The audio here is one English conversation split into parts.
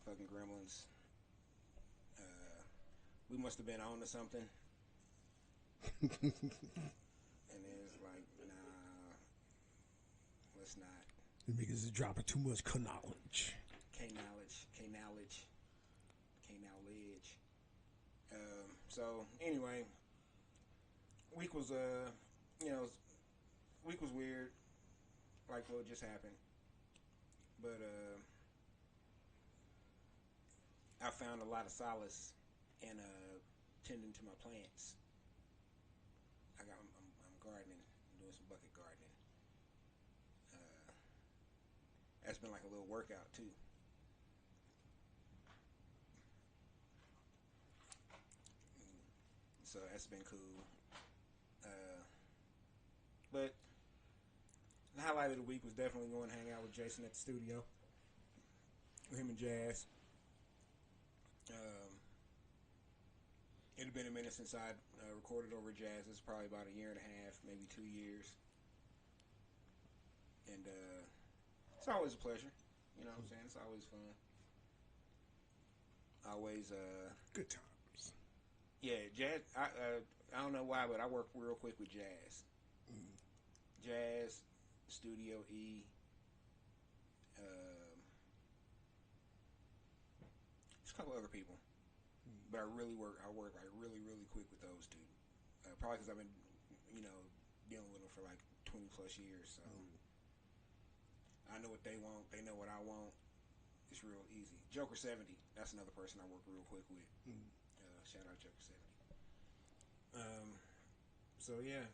fucking gremlins. We must have been on to something. And then it's like, nah, let's not. Niggas is dropping too much knowledge. K-knowledge. So anyway, week was week was weird, like what just happened. But I found a lot of solace in tending to my plants. I'm gardening, I'm doing some bucket gardening. That's been like a little workout too. So that's been cool. But the highlight of the week was definitely going to hang out with Jason at the studio. With him and Jazz. It had been a minute since I recorded over Jazz. It's probably about a year and a half, maybe 2 years. And it's always a pleasure. You know what I'm saying? It's always fun. Always good times. Yeah, Jazz. I don't know why, but I work real quick with Jazz. Jazz, Studio E. There's a couple other people, but I work like really quick with those two. Probably because I've been, dealing with them for like 20 plus years. So I know what they want. They know what I want. It's real easy. Joker 70. That's another person I work real quick with. Shout out Joker 70. So yeah,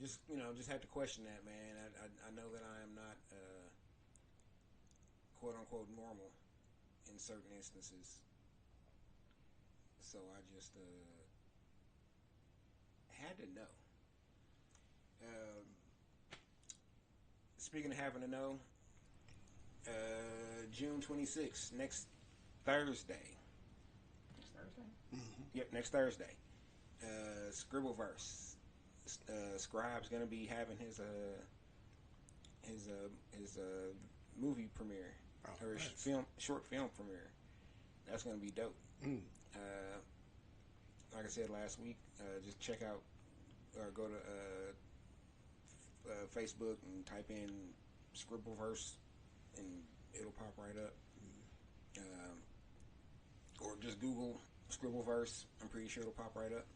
just had to question that, man. I know that I am not quote unquote normal in certain instances. So I just had to know. Speaking of having to know, June 26th, next Thursday. Next Thursday? Mm-hmm. Yep, next Thursday. Scribbleverse. Scribe's gonna be having his movie premiere or nice. short film premiere. That's gonna be dope. Like I said last week, just check out or go to Facebook and type in Scribbleverse and it'll pop right up. Or just Google Scribbleverse. I'm pretty sure it'll pop right up.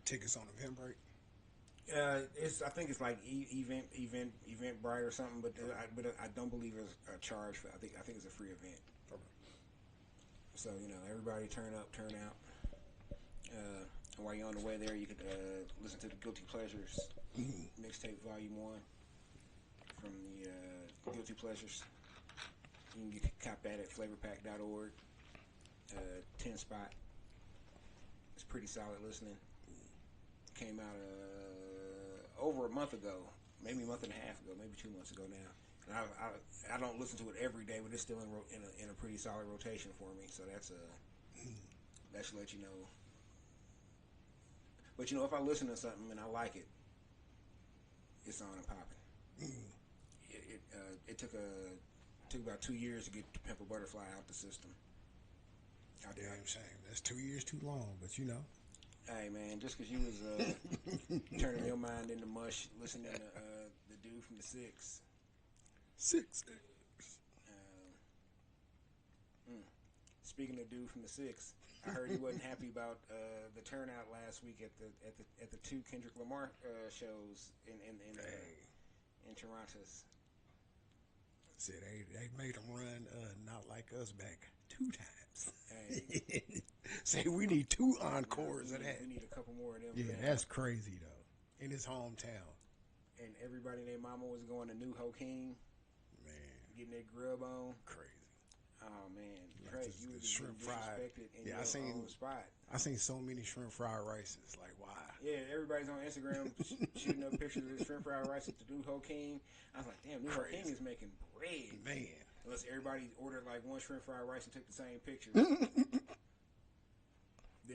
Tickets on Eventbrite. I think it's like Eventbrite or something, but I don't believe there's a charge for. I think it's a free event. Okay. So everybody turn up, turn out. And while you're on the way there, you could listen to the Guilty Pleasures mixtape Volume 1 from the Guilty Pleasures. You can cop that at flavorpack.org. 10 spot. It's pretty solid listening. Came out over a month ago, maybe a month and a half ago, maybe 2 months ago now. And I don't listen to it every day, but it's still in a pretty solid rotation for me. So that should let you know. But if I listen to something and I like it, it's on and popping. It took about 2 years to get Pimple Butterfly out the system. Damn shame. That's 2 years too long, but Hey man, just because you was turning your mind into mush, listening to the dude from the Six. Speaking of dude from the Six, I heard he wasn't happy about the turnout last week at the 2 Kendrick Lamar shows in Toronto. Said they made him run Not Like Us back 2 times. Hey. Say we need 2 encores of that. We need a couple more of them. Yeah, that's crazy though. In his hometown. And everybody and their mama was going to New Ho King. Man. Getting their grub on. Crazy. Oh man, Craig, you was shrimp fried in your own spot. I seen so many shrimp fried rices. Like, why? Yeah, everybody's on Instagram shooting up pictures of shrimp fried rice at the New Ho King. I was like, damn, New Ho King is making bread, man. Unless everybody ordered like one shrimp fried rice and took the same picture. Then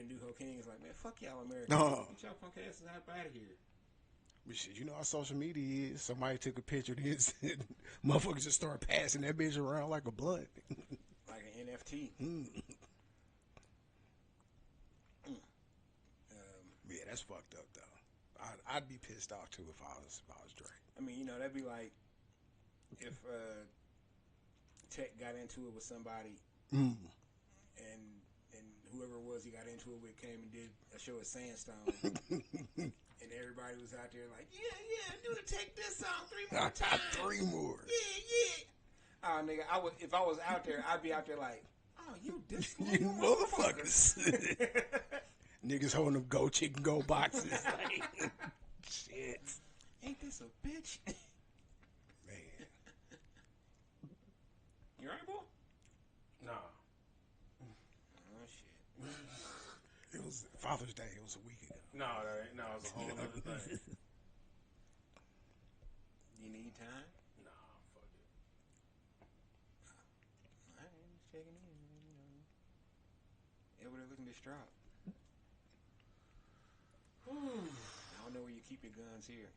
New Ho King is like, man, fuck y'all Americans. Get y'all punk asses out of here. But shit, you know how social media is. Somebody took a picture of this, and motherfuckers just start passing that bitch around like a blunt. Like an NFT. Yeah, that's fucked up though. I'd be pissed off too if I was Drake. I mean, you know, that'd be like if Tech got into it with somebody, and whoever it was he got into it with came and did a show at Sandstone, and everybody was out there like, yeah, do the Tech this song 3 more times, 3 more. Yeah. Oh, nigga, if I was out there, I'd be out there like, oh, you this You motherfuckers. Niggas holding them Go Chicken Go boxes. Like, shit. Ain't this a bitch? Man. You alright, boy? Nah. Oh, shit. It was Father's Day. It was a week ago. No, that ain't. No, it's a whole other thing. You need time? Nah, fuck it. I ain't just checking in, man. You know. Everybody looking distraught. I don't know where you keep your guns here.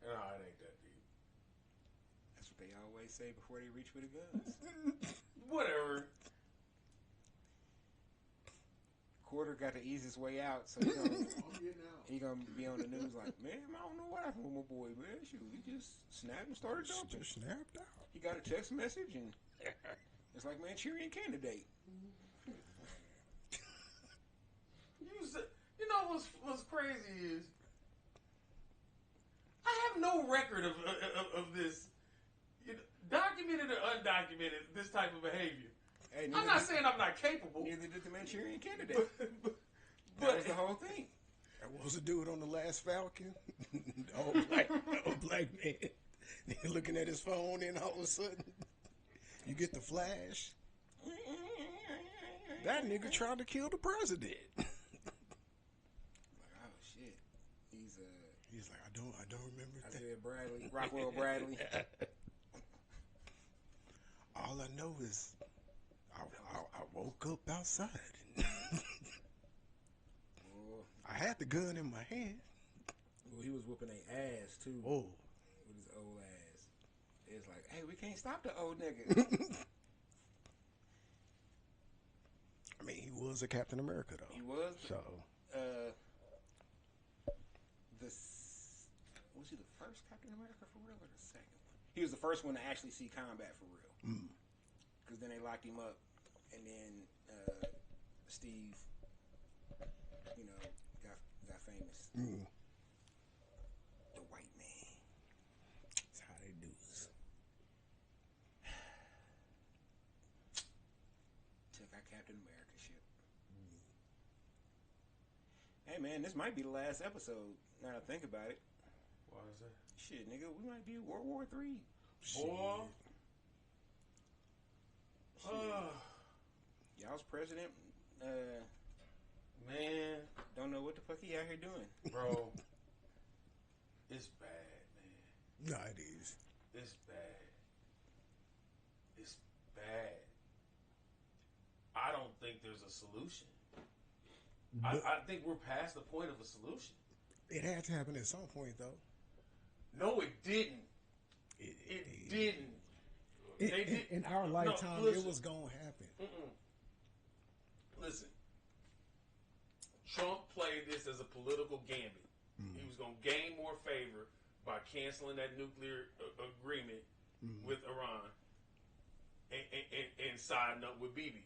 Nah, it ain't that deep. That's what they always say before they reach for the guns. Whatever. Quarter got the easiest way out, so he gonna be on the news like, man, I don't know what happened with my boy, man. Shoot, he just snapped and started jumping. Just snapped out. He got a text message and it's like, Manchurian candidate. You know what's crazy is I have no record of this, documented or undocumented, this type of behavior. Hey, I'm not saying I'm not capable. Neither did the Manchurian candidate. That was the whole thing. What was the dude on the last Falcon? the old black man. Looking at his phone, and all of a sudden, you get the flash. That nigga trying to kill the president. Like, oh shit. He's like, I don't remember that. Isaiah Bradley, Rockwell Bradley. All I know is I woke up outside. I had the gun in my hand. Well, he was whooping their ass too. Oh. With his old ass. It's like, hey, we can't stop the old nigga. I mean, he was a Captain America though. He was. So. Was he the first Captain America for real or the second one? He was the first one to actually see combat for real. Because then they locked him up, and then Steve, got famous. The white man. That's how they do this. Took our Captain America ship. Hey man, this might be the last episode. Now that I think about it. Why is that? Shit, nigga, we might be in World War III. Boy. Y'all's president, man, don't know what the fuck he out here doing. Bro, it's bad, man. No, it is. It's bad. It's bad. I don't think there's a solution. I think we're past the point of a solution. It had to happen at some point, though. No, it didn't. It didn't. In our lifetime, it was going to happen. Listen, Trump played this as a political gambit. He was going to gain more favor by canceling that nuclear agreement with Iran and siding up with Bibi,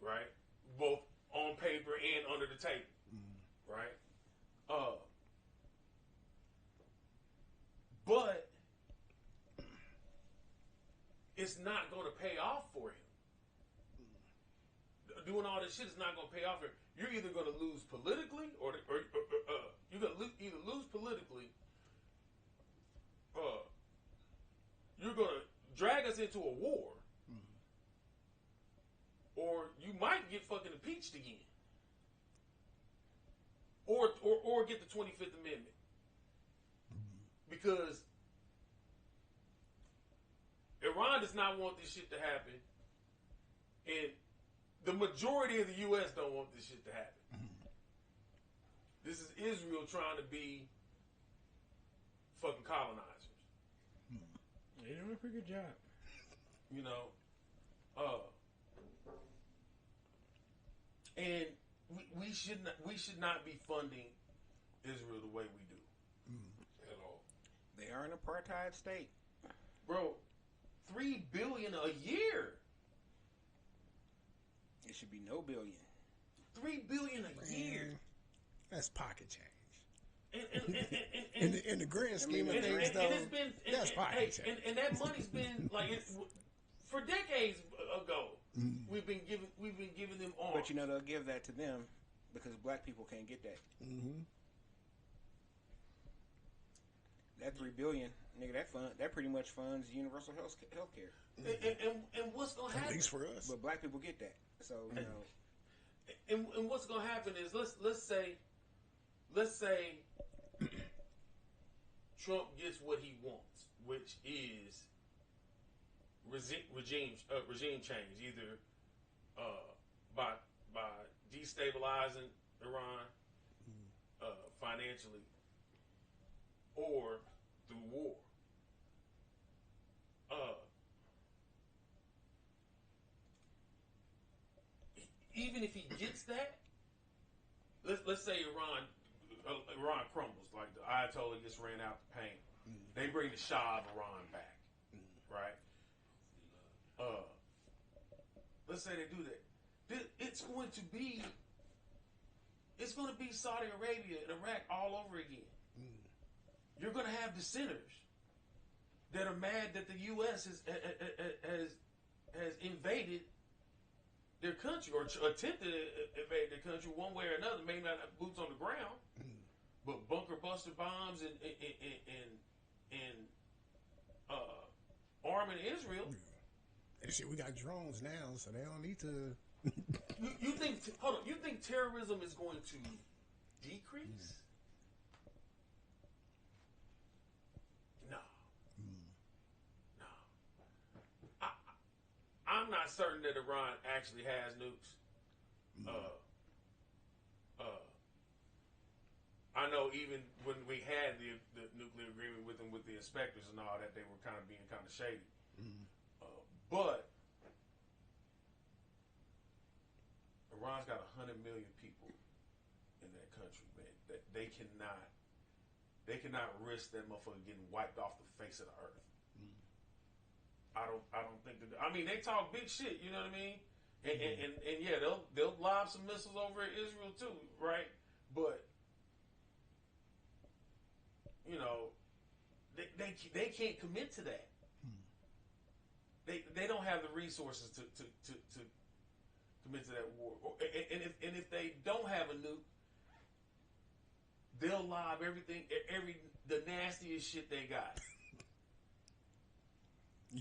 right? Both on paper and under the table, right? But it's not going to pay off for him. Doing all this shit is not going to pay off for him. You're either going to lose politically, or you're going to either lose politically, you're going to drag us into a war, or you might get fucking impeached again, or get the 25th Amendment, because Iran does not want this shit to happen, and the majority of the U.S. don't want this shit to happen. This is Israel trying to be fucking colonizers. They're doing a pretty good job. You know, and we should not be funding Israel the way we do at all. They are an apartheid state, bro. $3 billion a year. It should be no billion. $3 billion a year. That's pocket change. And in the grand scheme of things, though, that's pocket change. And that money's been like for decades ago. We've been giving them arms. But you know they'll give that to them because black people can't get that. That $3 billion, nigga, that pretty much funds universal health care. And what's gonna happen? At least for us. But black people get that, so you know. And what's gonna happen is let's say Trump gets what he wants, which is regime change, either by destabilizing Iran financially or through war. Even if he gets that, let's say Iran crumbles, like the Ayatollah gets ran out the paint. They bring the Shah of Iran back, right? Let's say they do that. It's going to be Saudi Arabia and Iraq all over again. You're going to have dissenters that are mad that the U.S. has invaded their country or attempted to invade their country one way or another. Maybe not have boots on the ground, but bunker buster bombs and arming Israel. And shit, we got drones now, so they don't need to. You think? Hold on. You think terrorism is going to decrease? No. No. I'm not certain that Iran actually has nukes. I know even when we had the nuclear agreement with them, with the inspectors and all that, they were kind of being kind of shady. But Iran's got 100 million people in that country, man. That they cannot risk that motherfucker getting wiped off the face of the earth. I don't think that. I mean, they talk big shit. You know what I mean? And yeah, they'll lob some missiles over at Israel too, right? But you know, they can't commit to that. They don't have the resources to commit to that war. And if they don't have a nuke, they'll lob the nastiest shit they got.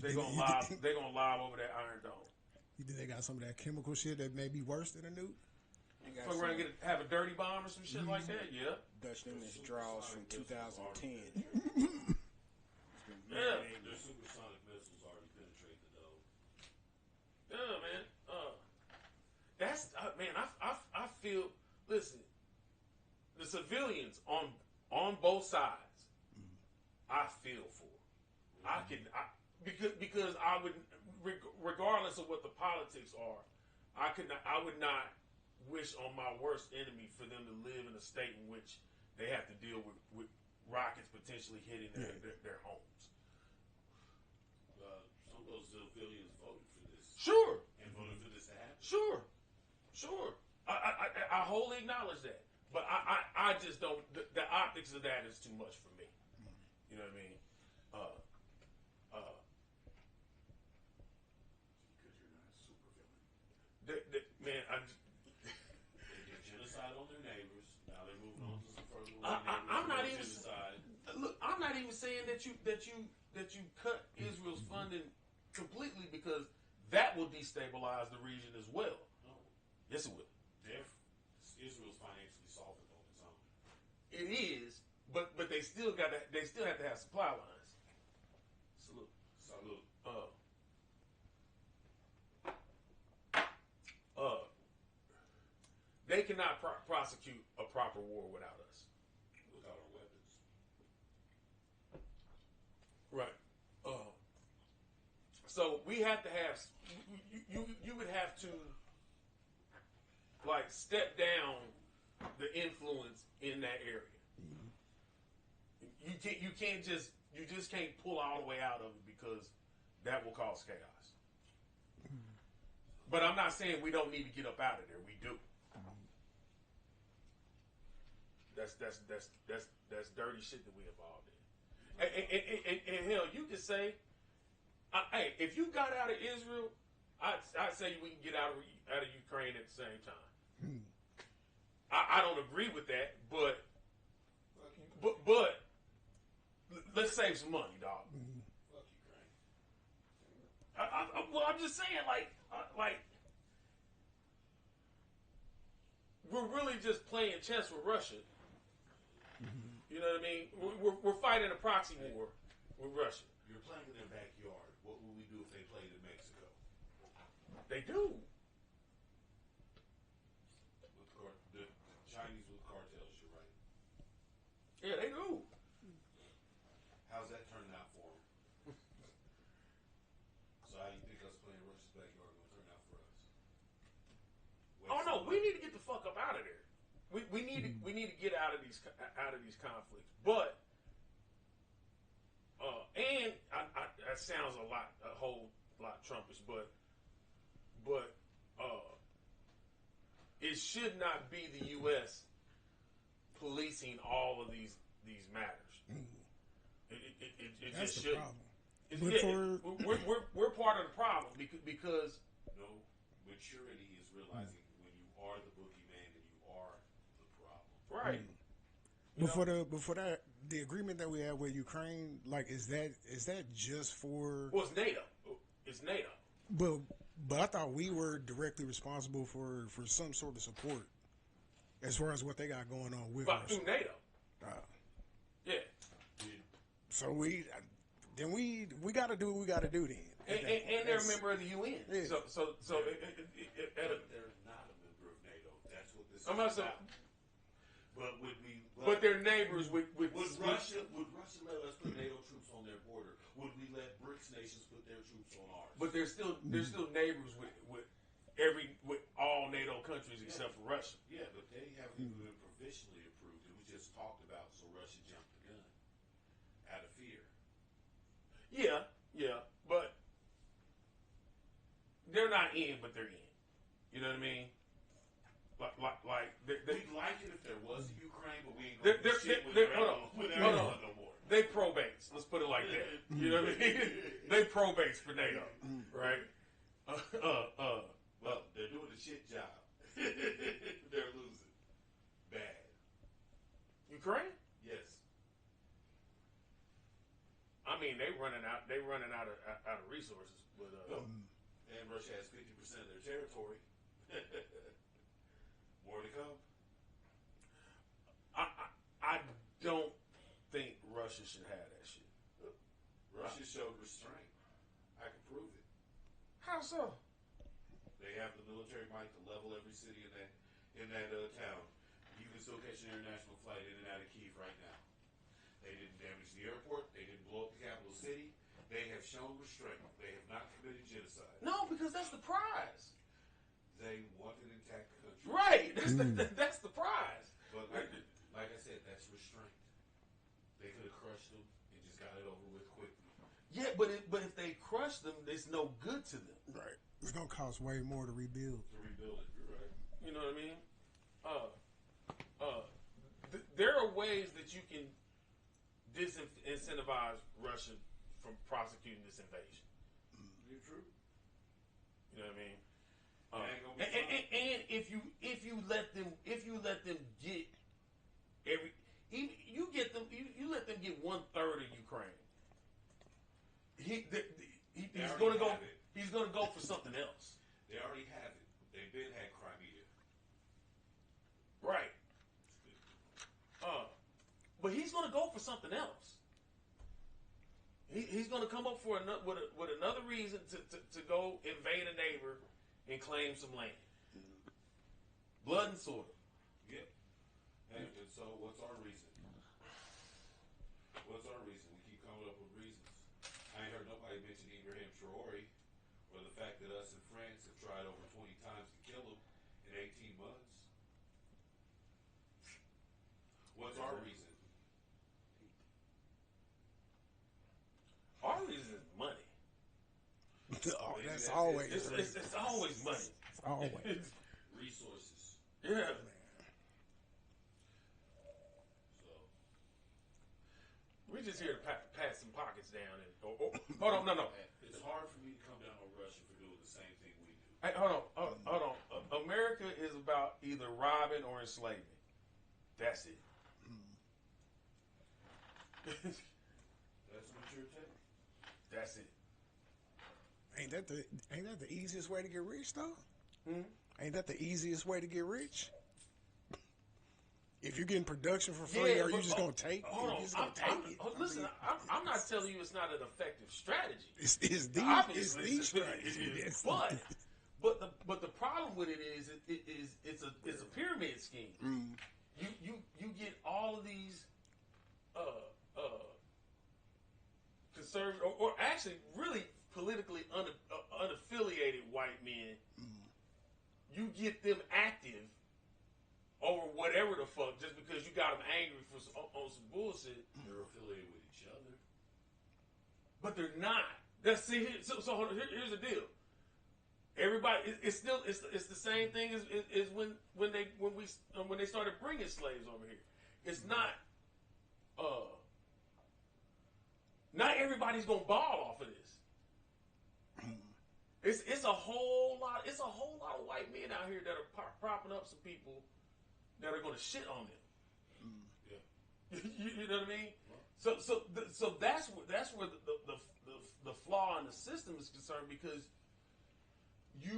They're gonna lob over that Iron Dome. You think they got some of that chemical shit that may be worse than a nuke? Fuck around and have a dirty bomb or some shit like that? Yeah. Dutch Newman's draws from 2010. Yeah. Their supersonic missiles already penetrate the dome. Yeah, man. That's man. I feel. Listen, the civilians on both sides, I feel for. Because I would, regardless of what the politics are, I would not wish on my worst enemy for them to live in a state in which they have to deal with rockets potentially hitting their homes. Some of those civilians voted for this. Sure. And voted for this to happen. Sure. I wholly acknowledge that, but I just don't. The optics of that is too much for me. You know what I mean? Because you're not a super villain. Man, They did genocide on their neighbors. Now they're moving on to some further. I'm not even genocide. Look, I'm not even saying that you cut Israel's funding completely, because that will destabilize the region as well. No. Yes, it will. Israel's financially solvent on its own. It is, but they still have to have supply lines. Salute. they cannot prosecute a proper war without us. Without our weapons. Right. So we have to have you would have to like step down the influence in that area. You just can't pull all the way out of it because that will cause chaos. But I'm not saying we don't need to get up out of there. We do. That's dirty shit that we involved in. And hell, you could say, hey, if you got out of Israel, I'd say we can get out of Ukraine at the same time. I don't agree with that, but let's save some money, dog. Fuck Ukraine. Well, I'm just saying, like we're really just playing chess with Russia. You know what I mean? We're fighting a proxy war with Russia. You're playing in their backyard. What would we do if they played in Mexico? They do. The Chinese with cartels, you're right. Yeah, they do. How's that turning out for them? So how do you think us playing Russia's backyard going to turn out for us? Oh no, we need to get the fuck up out of there. We need to get out of these conflicts. But and that sounds a whole lot Trumpish, but it should not be the U.S. policing all of these matters. It That's just the shouldn't. problem. We're part of the problem because No, maturity is realizing when you are the boogeyman and you are the problem. right. Before that, the agreement that we had with Ukraine, like, is that just for? Well, it's NATO. It's NATO. But I thought we were directly responsible for some sort of support as far as what they got going on with But Russia. through NATO. Yeah. So we got to do what we got to do then. And they're a member of the UN. Yeah. So They're not a member of NATO. That's what this I'm is not saying. about. But would we? But they're neighbors with Would Russia let us put NATO troops on their border? Would we let BRICS nations put their troops on ours? But they're still neighbors with all NATO countries except for Russia. Yeah, but they haven't even been provisionally approved. It was just talked about, so Russia jumped the gun out of fear. Yeah, but they're not in, but they're in. You know what I mean? Like We'd like it if there was a Ukraine, but we ain't They're- gonna do shit with they're- their hold on, with hold their on. no more. they pro-base. Let's put it like that. You know what I mean? They pro-base for NATO, right? Well, they're doing a shit job. They're losing. Bad. Ukraine? Yes. I mean, they running out of resources. But And Russia has 50% of their territory. More to come. I don't think Russia should have that shit. Russia showed restraint. I can prove it. How so? They have the military might to level every city in that town. You can still catch an international flight in and out of Kyiv right now. They didn't damage the airport. They didn't blow up the capital city. They have shown restraint. They have not committed genocide. No, because that's the prize. They want an intact country. Right. That's the prize. But like I said, that's restraint. They could have crushed them and just got it over with quickly. Yeah, but if they crush them, it's no good to them. Right. It's gonna cost way more to rebuild. To rebuild it, you're right. You know what I mean? There are ways that you can disincentivize Russia from prosecuting this invasion. You're true. You know what I mean? It ain't gonna be And if you let them get you let them get 1/3 of Ukraine. He's going to go. He's going to go for something else. They already have it. They've been had Crimea. Right. But he's going to go for something else. He's going to come up with another reason to go invade a neighbor and claim some land. Blood and sort of. Yeah. And so, what's our reason? What's our reason? We keep coming up with reasons. I ain't heard nobody mention Ibrahim Traore or the fact that us and France have tried over 20 times to kill him in 18 months. What's our reason? Our reason is money. Oh, that's always. It's always money. It's always. Resources. Yeah. So, We just here to pat some pockets down. And hold on, no. it's hard for me to come down on Russia for doing the same thing we do. Hey, hold on. America is about either robbing or enslaving. That's it. That's what you're taking. That's it. Ain't that the easiest way to get rich though? Hmm? Ain't that the easiest way to get rich? If you're getting production for free, Yeah, are you but- just gonna take? Hold on. You just gonna take it? Listen, I'm not telling you it's not an effective strategy. It's the Obviously, it's the strategy. it is. Yes. But the problem with it is it's a pyramid scheme. Mm. You get all of these conservative or actually really politically unaffiliated white men. You get them active over whatever the fuck just because you got them angry on some bullshit. They're affiliated with each other. But they're not. So hold on, here's the deal. Everybody, it's the same thing as when they started bringing slaves over here. It's not. Not everybody's gonna ball off of this. It's a whole lot. It's a whole lot of white men out here that are propping up some people that are gonna shit on them. Yeah. You know what I mean? So that's where the flaw in the system is concerned because There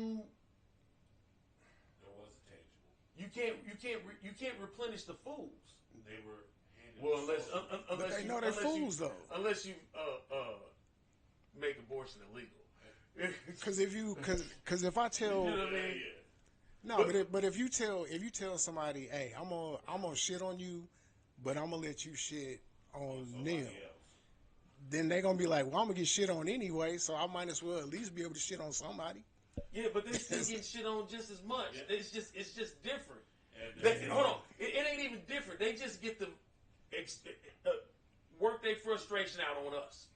was a tangible. you can't replenish the fools. They were handed Well, resources. But they know they're fools though. Unless you make abortion illegal. Because if I tell You know what I mean? no, but if you tell somebody, hey, I'm gonna shit on you, but I'm gonna let you shit on Somebody them, else. then they gonna be like, well, I'm gonna get shit on anyway, so I might as well at least be able to shit on somebody. Yeah, but they still get shit on just as much. Yeah. It's just different. And Hold on, it ain't even different. They just get to work their frustration out on us.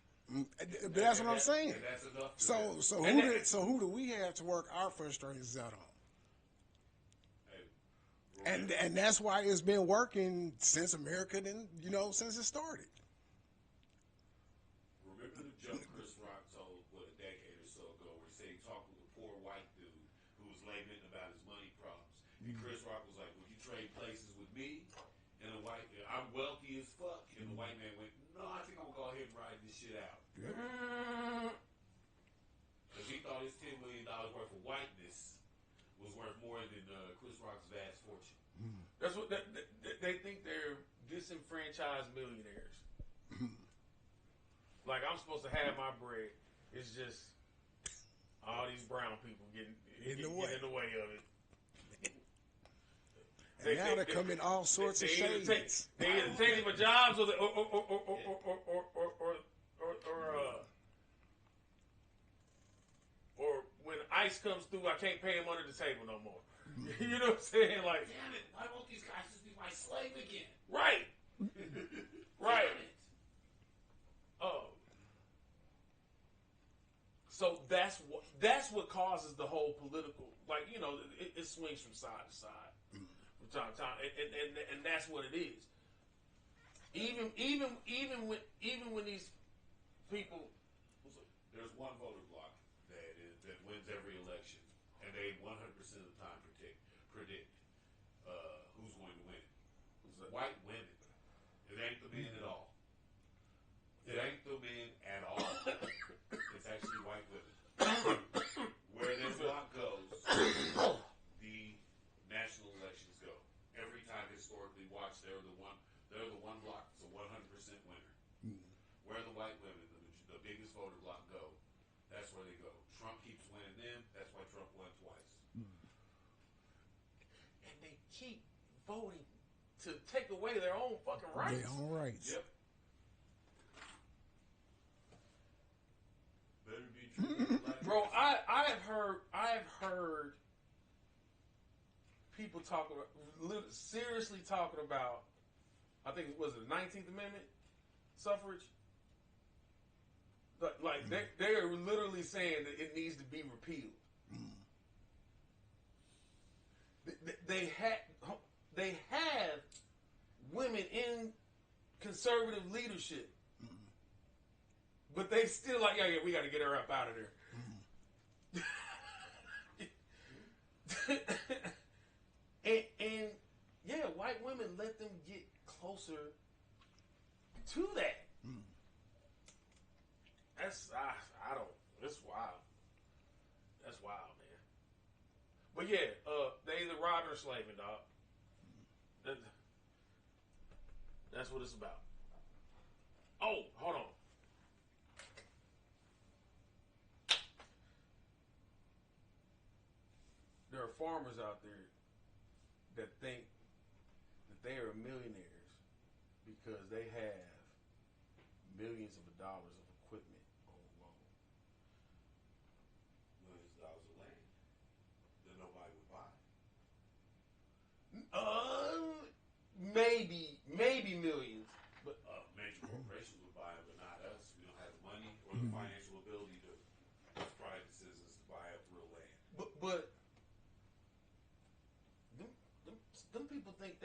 But that's what I'm saying. And that's enough. So who do we have to work our frustrations out on? Hey, And that's why it's been working since America, since it started. remember the joke Chris Rock told a decade or so ago where he said he talked with a poor white dude who was lamenting about his money problems. And Chris Rock was like, would you trade places with me? And I'm wealthy as fuck. And the white man went, no, I think I'm going to go ahead and ride this shit out. Because he thought his $10 million worth of whiteness was worth more than Chris Rock's vast fortune. That's what they think they're disenfranchised millionaires. Like I'm supposed to have my bread. It's just all these brown people getting in the way of it. And now they come in all sorts of shades. They either taking for jobs or when ICE comes through, I can't pay him under the table no more. You know what I'm saying? Like, Damn it, I want these guys to be my slave again. right, right. So that's what causes the whole political, like, it swings from side to side from time to time, and that's what it is. Even when these people, There's one voter block that wins every election, and they 100% of the time predict who's going to win. White women. It ain't the men at all. It ain't the men at all. It's actually white women. Where their block goes, the national elections go. Every time historically watched, they're the one block that's a 100% winner. Where the white women, the biggest voter block, go, that's where they go. Trump keeps winning them. That's why Trump won twice. and they keep voting to take away their own fucking rights. Their own rights. Yep. Better be true. Bro, I have heard people seriously talking about, I think it was the 19th Amendment suffrage. Like they are literally saying that it needs to be repealed. They have women in conservative leadership, but they still like, yeah, we got to get her up out of there. and yeah, white women let them get closer to that. That's I don't. It's wild. That's wild, man. But yeah, they either robbing or slaving, dog. That's what it's about. Oh, hold on. There are farmers out there that think that they are millionaires because they have millions of dollars of equipment on loan. Millions of dollars of land that nobody would buy. Maybe millions, but Major corporations would buy it, but not us. We don't have the money or the financial ability to, as private citizens, to buy up real land. but them people think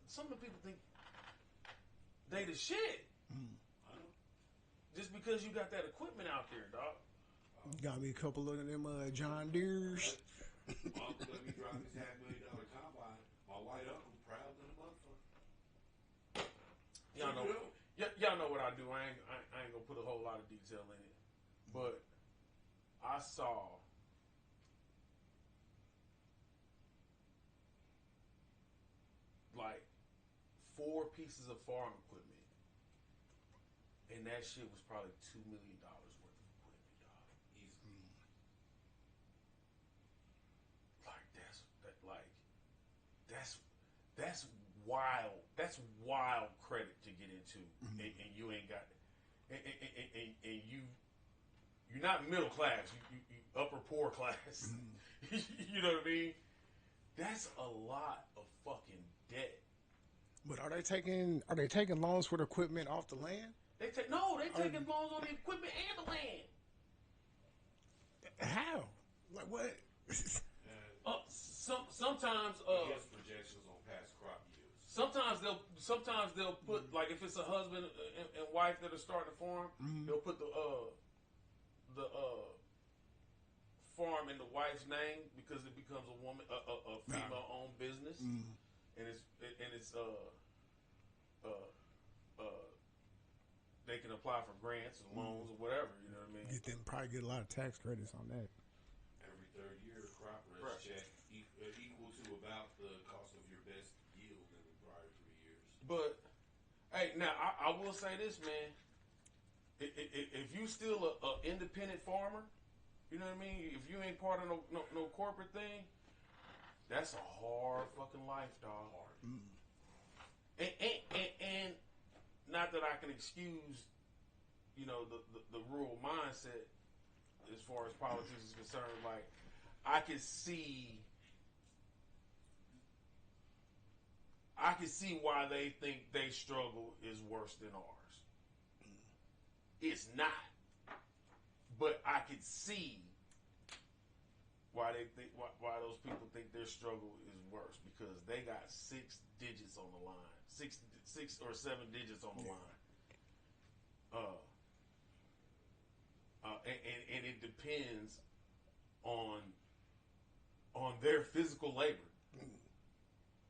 some of the people think they the shit. I know. Just because you got that equipment out there, dog. Got me a couple of them John Deere's. My uncle let me drive his $500,000 combine. My white uncle proud than a motherfucker. Y'all know what I do. I ain't gonna put a whole lot of detail in it, but I saw like 4 pieces of farm equipment, and that shit was probably $2 million worth of equipment, dog. Easy. That's wild. That's wild credit to get into, and you ain't got, and you're not middle class. You upper poor class. You know what I mean? That's a lot of fucking debt. But are they taking loans for the equipment off the land? They taking loans on the equipment and the land. How? Like what? Sometimes Yes, projections on past crop yields. Sometimes they'll put, like, if it's a husband and wife that are starting a farm, they'll put the farm in the wife's name because it becomes a female owned business, and it's they can apply for grants and loans or whatever. You know what I mean? Probably get a lot of tax credits on that. Every third year, crop risk check equal to about the cost of your best yield in the prior 3 years. But hey, now I will say this, man. If you still a independent farmer, you know what I mean. If you ain't part of no corporate thing, that's a hard fucking life, dog. Hard. And not that I can excuse, you know, the rural mindset as far as politics is concerned. Like, I can see why they think they struggle is worse than ours. It's not, but I can see why why those people think their struggle is worse, because they got 6 digits on the line, six or 7 digits on the line, and it depends on their physical labor,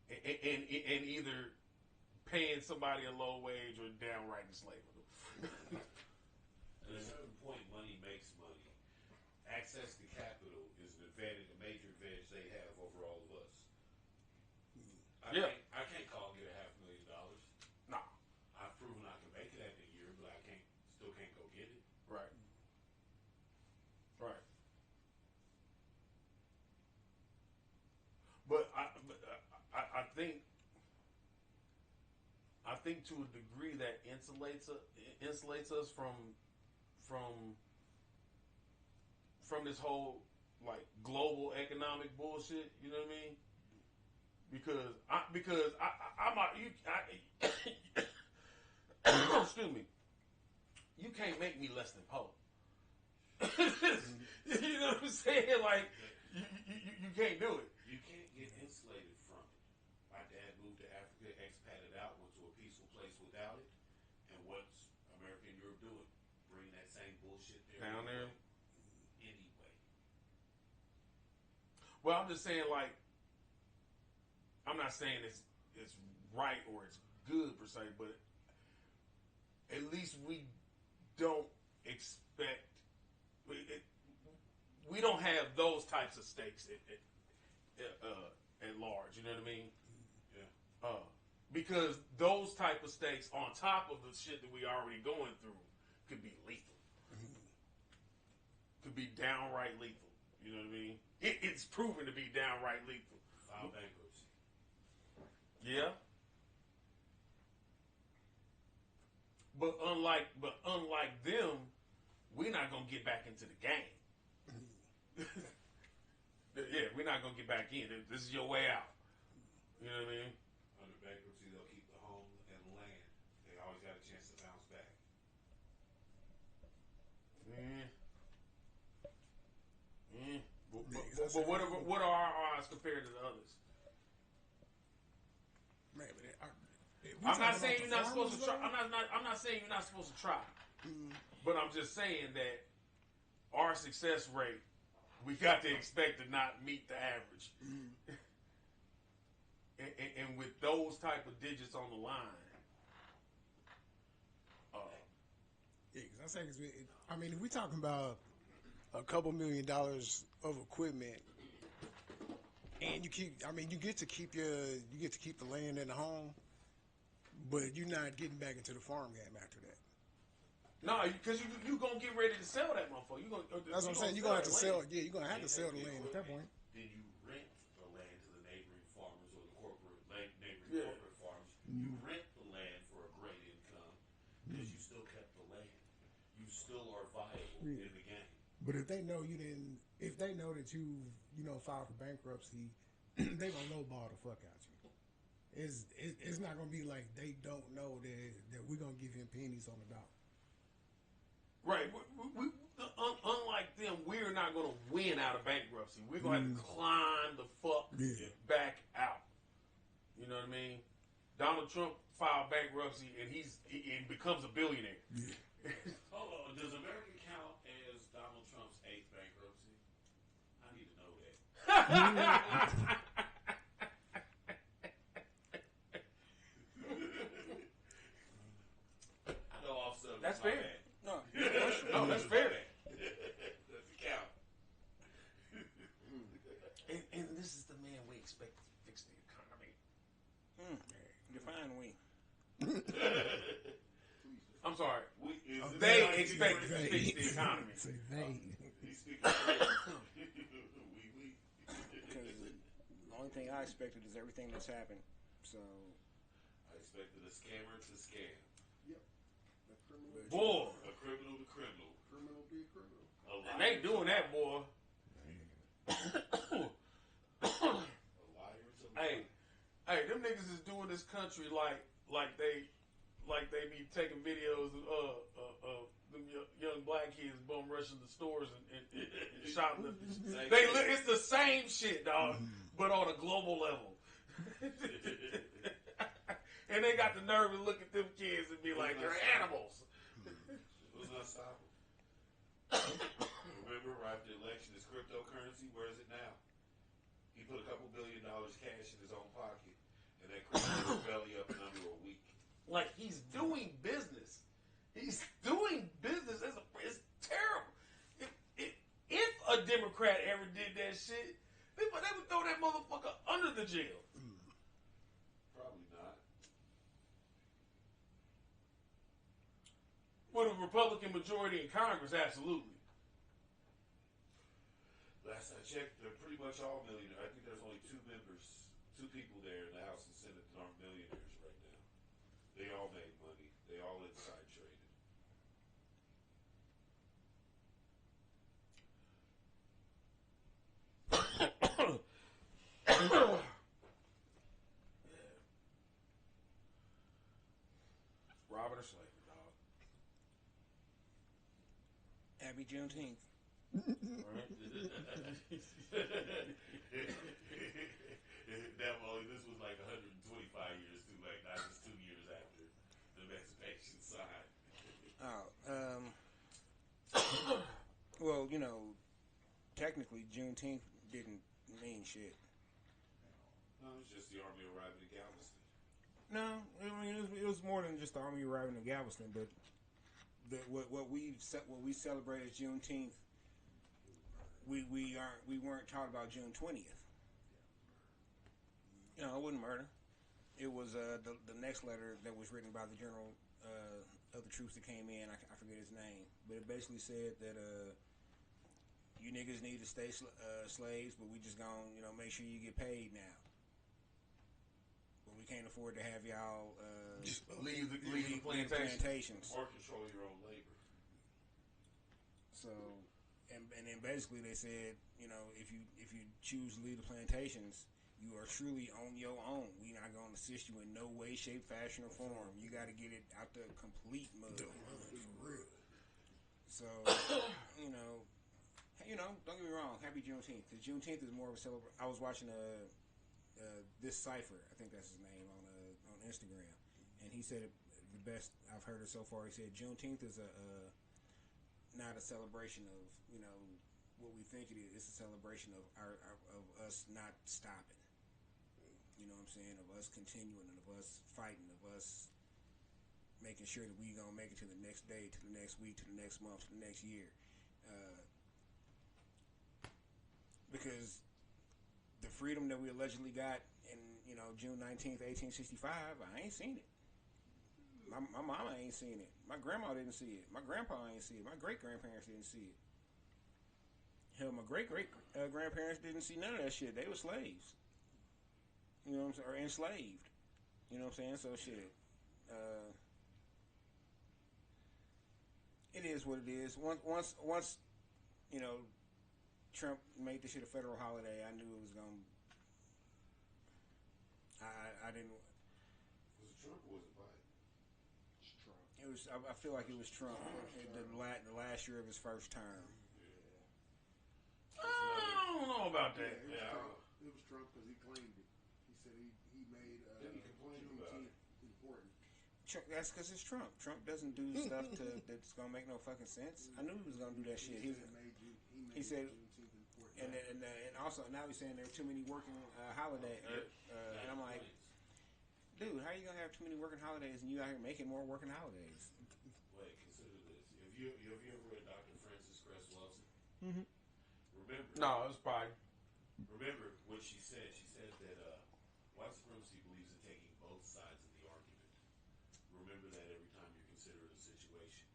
and either paying somebody a low wage or downright enslaving them. At a certain point, money makes money. Access to capital is an advantage, a major advantage they have over all of us. I can't call and get $500,000. Nah. I've proven I can make it in a year, but I still can't go get it. Right. But I think to a degree that insulates us from this whole like global economic bullshit. You know what I mean? Because I'm not you. Excuse me. You can't make me less than poor. You know what I'm saying? Like you can't do it. You can't get insulated from it. My dad moved to Africa, expatted out, went to a peaceful place without it. And what's America and Europe doing? Bring that same bullshit there. Down there. Anyway. Well, I'm just saying, like, I'm not saying it's right or it's good per se, but at least we don't expect. We don't have those types of stakes at large. You know what I mean? Yeah. Because those type of stakes on top of the shit that we already going through could be lethal. Could be downright lethal. You know what I mean? It's proven to be downright lethal. File bankruptcy. Yeah. But unlike them, we're not gonna get back into the game. Yeah, we're not gonna get back in. This is your way out. You know what I mean? Under bankruptcy, they'll keep the home and land. They always got a chance to bounce back. But what are our odds compared to the others? Man, I'm not saying you're not supposed to try. I'm not saying you're not supposed to try. But I'm just saying that our success rate, we got to expect to not meet the average. And with those type of digits on the line, yeah, because I mean, if we're talking about a couple $1 million of equipment, and you get to keep the land in the home, but you're not getting back into the farm game after that. no, because you gonna get ready to sell that motherfucker. That's what I'm saying. You're gonna have to sell. Yeah, you're gonna have to sell the land at that point. Then you rent the land to the neighboring farmers or the neighboring Yeah. corporate farms. You rent the land for a great income because you still kept the land. You still are viable in the game. But if they know you didn't, if they know that you filed for bankruptcy, they gonna lowball the fuck out you. It's not gonna be like they don't know that we're gonna give him pennies on the dollar. Right. Unlike them, we're not going to win out of bankruptcy. We're going to have to climb the fuck back out. You know what I mean? Donald Trump filed bankruptcy and he becomes a billionaire. Yeah. Hold on. Does America count as Donald Trump's 8th bankruptcy? I need to know that. I know off subject. That's my fair. bad. No, that's fair. Doesn't count. And this is the man we expect to fix the economy. Define we. I'm sorry. Is They it- expect to fix the economy. Say they. He's speaking. We. Because the only thing I expected is everything that's happened. So, I expected a scammer to scam. Boy, A criminal to criminal. Criminal be a criminal. A liar and they doing that, boy. A liar to Hey, them niggas is doing this country like they be taking videos of them young black kids bum rushing the stores and shoplifting. It's the same shit, dog, but on a global level. And they got the nerve to look at them kids and be like, they're animals. It was unstoppable. Remember, right after the election, this cryptocurrency, where is it now? He put a couple $1 billion cash in his own pocket, and that crypto was belly up in under a week. Like, he's doing business. He's doing business. It's terrible. If a Democrat ever did that shit, they would throw that motherfucker under the jail. Probably not. With a Republican majority in Congress, absolutely. Last I checked, they're pretty much all millionaires. I think there's only two people there in the House and Senate that aren't millionaires right now. They all fresh labor, dog. Happy Juneteenth. Right? That only this was like 125 years too late, not just 2 years after the Emancipation sign. Well, you know, technically Juneteenth didn't mean shit. No, it's just the army arriving in Galveston. No, I mean it was more than just the army arriving in Galveston, but what we celebrate as Juneteenth, we weren't taught about June 20th. You know, it wasn't murder. It was the next letter that was written by the general of the troops that came in. I forget his name, but it basically said that you niggas need to stay slaves, but we just gonna make sure you get paid now. But we can't afford to have y'all Leave the plantations. Or control your own labor. So, and then basically they said, if you choose to leave the plantations, you are truly on your own. We're not going to assist you in no way, shape, fashion, or form. You got to get it out the complete mud. For real. So, don't get me wrong. Happy Juneteenth. Because Juneteenth is more of a celebration. I was watching this cipher. I think that's his name on Instagram, and he said it the best I've heard it so far. He said Juneteenth is not a celebration of what we think it is. It's a celebration of of us not stopping. You know what I'm saying? Of us continuing and of us fighting, of us making sure that we gonna make it to the next day, to the next week, to the next month, to the next year. Because the freedom that we allegedly got in June 19th, 1865, I ain't seen it. My mama ain't seen it. My grandma didn't see it. My grandpa ain't see it. My great grandparents didn't see it. Hell, my great grandparents didn't see none of that shit. They were slaves. You know what I'm saying? Or enslaved. You know what I'm saying? So shit. It is what it is. Once Trump made this shit a federal holiday, I knew it was gonna. I didn't. Was it Trump or was it Biden? It's Trump. It was. I feel like it was Trump. The last year of his first term. I don't know about that. It was Trump because he claimed it. He said he made Then he complained about it. important. That's because it's Trump. Trump doesn't do stuff that's gonna make no fucking sense. I knew he was gonna do that shit. He said, Juneteenth important. and also now he's saying there are too many working holidays. And I'm like, dude, how are you gonna have too many working holidays and you out here making more working holidays? Wait, consider this. Have you ever read Dr. Frances Cress Welsing? Mm-hmm. Remember? No, it's Biden. Remember what she said? She said that white supremacy believes in taking both sides of the argument. Remember that every time you're considering a situation.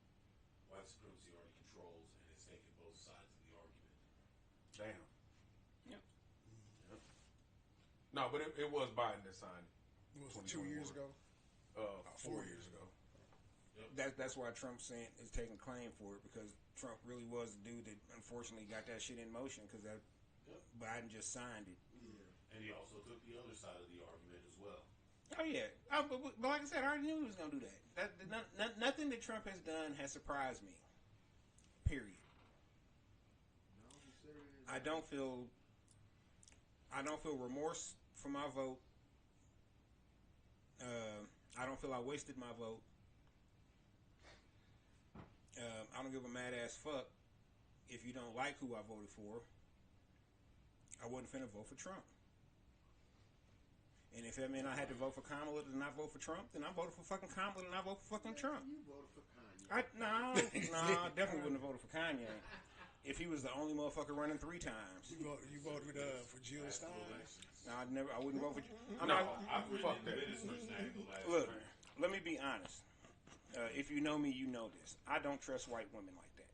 White supremacy already controls and has taken both sides of the argument. Damn. Yep. No, but it was Biden that signed it. It was 2 years ago. 4 years ago. That's why Trump is taking claim for it, because Trump really was the dude that unfortunately got that shit in motion, because Biden just signed it. Yeah. And he also took the other side of the argument as well. Oh yeah, but like I said, I already knew he was gonna do that. Nothing that Trump has done has surprised me. Period. No, he said it is. I don't feel remorse for my vote. I don't feel I wasted my vote. I don't give a mad ass fuck if you don't like who I voted for. I wasn't finna vote for Trump. And if that meant I had to vote for Kamala to not vote for Trump, then I voted for fucking Kamala and I vote for fucking Trump. You voted for Kanye. I definitely wouldn't have voted for Kanye if he was the only motherfucker running 3 times. You voted for Jill Stein. I wouldn't vote for. I fuck that. Look, let me be honest. If you know me, you know this. I don't trust white women like that.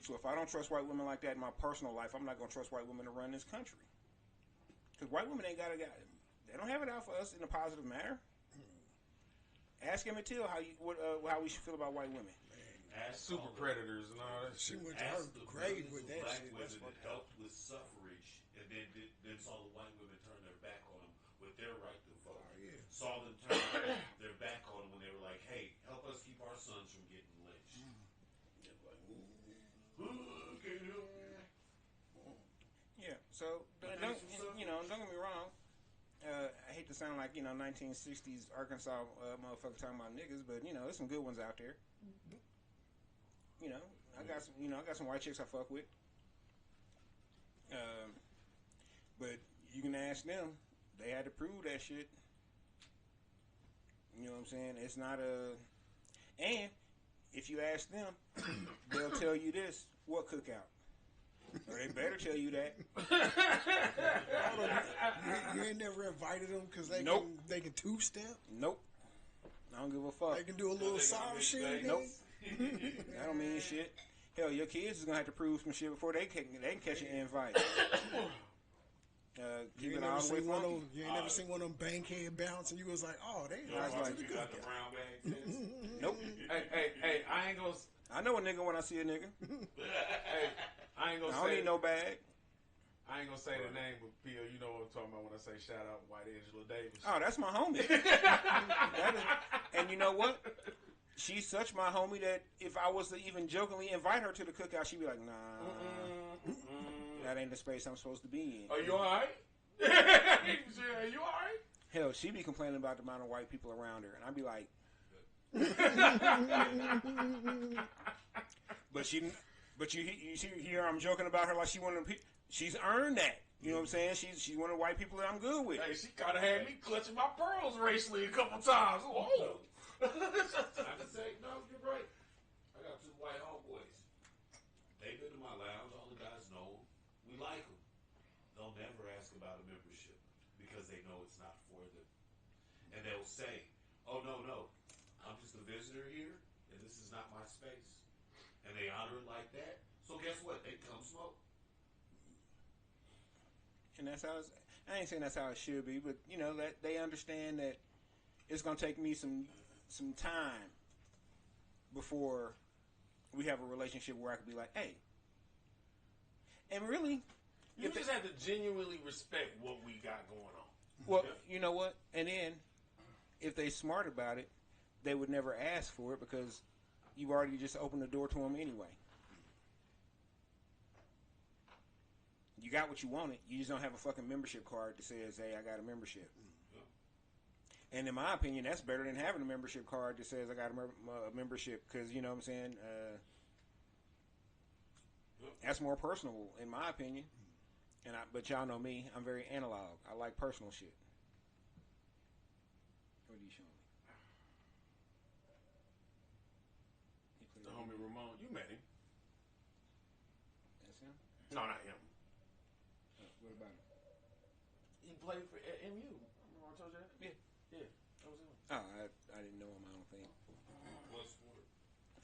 So if I don't trust white women like that in my personal life, I'm not going to trust white women to run this country. Because white women ain't got it. They don't have it out for us in a positive manner. Ask Emmett Till how we should feel about white women. Super predators and all that She shit. went to her grave with that black shit. women That's that fucked up. helped with suffrage, and then saw the white women turn their back on them with their right to vote. Oh, yeah. Saw them turn their back on them when they were like, "Hey, I hate to sound like 1960s Arkansas motherfucker talking about niggas, but there's some good ones out there. I got some white chicks I fuck with. But you can ask them. They had to prove that shit. You know what I'm saying? It's not a... And if you ask them, they'll tell you this. What cookout? Or they better tell you that. You ain't never invited them because Nope. they can two-step? Nope. I don't give a fuck. They can do a little soft shit? Nope. That don't mean shit. Hell, your kids is gonna have to prove some shit before they can catch an invite. Keep it all the way funky. You ain't never seen one of them bankhead bounce and you was like, oh, they I was like, to the You got good the guy. brown bag. Nope. Hey, I ain't gonna. I know a nigga when I see a nigga. Hey, I ain't gonna I don't say. need no bag. I ain't gonna say the name, but Pio, you know what I'm talking about when I say shout out White Angela Davis. Oh, that's my homie. And you know what? She's such my homie that if I was to even jokingly invite her to the cookout, she'd be like, nah, that ain't the space I'm supposed to be in. Are you alright? Are you alright? Hell, she be complaining about the amount of white people around her, and I'd be like, but you hear I'm joking about her like she one of them people. She's earned that. You know what I'm saying? She's one of the white people that I'm good with. Hey, she kind of had me clutching my pearls racially a couple times. Whoa. I can say, no, you're right. I got two white homeboys. They've been to my lounge. All the guys know them. We like them. They'll never ask about a membership because they know it's not for them. And they'll say, oh, no, I'm just a visitor here, and this is not my space. And they honor it like that. So guess what? They come smoke. And that's how I ain't saying that's how it should be, but that they understand that it's gonna take me some time before we have a relationship where I could be like, hey. And really, You just have to genuinely respect what we got going on. well, you know what? And then if they smart about it, they would never ask for it because you've already just opened the door to them anyway. You got what you wanted. You just don't have a fucking membership card that says, hey, I got a membership. And in my opinion, that's better than having a membership card that says I got a membership because, you know what I'm saying? That's more personal, in my opinion. But y'all know me. I'm very analog. I like personal shit. What are you showing me? The homie Ramon, you met him. That's him? No, not him. What about him? He played for MU. Remember I told you that? Yeah. Yeah, that was him. Oh, I didn't know him, I don't think. What sport?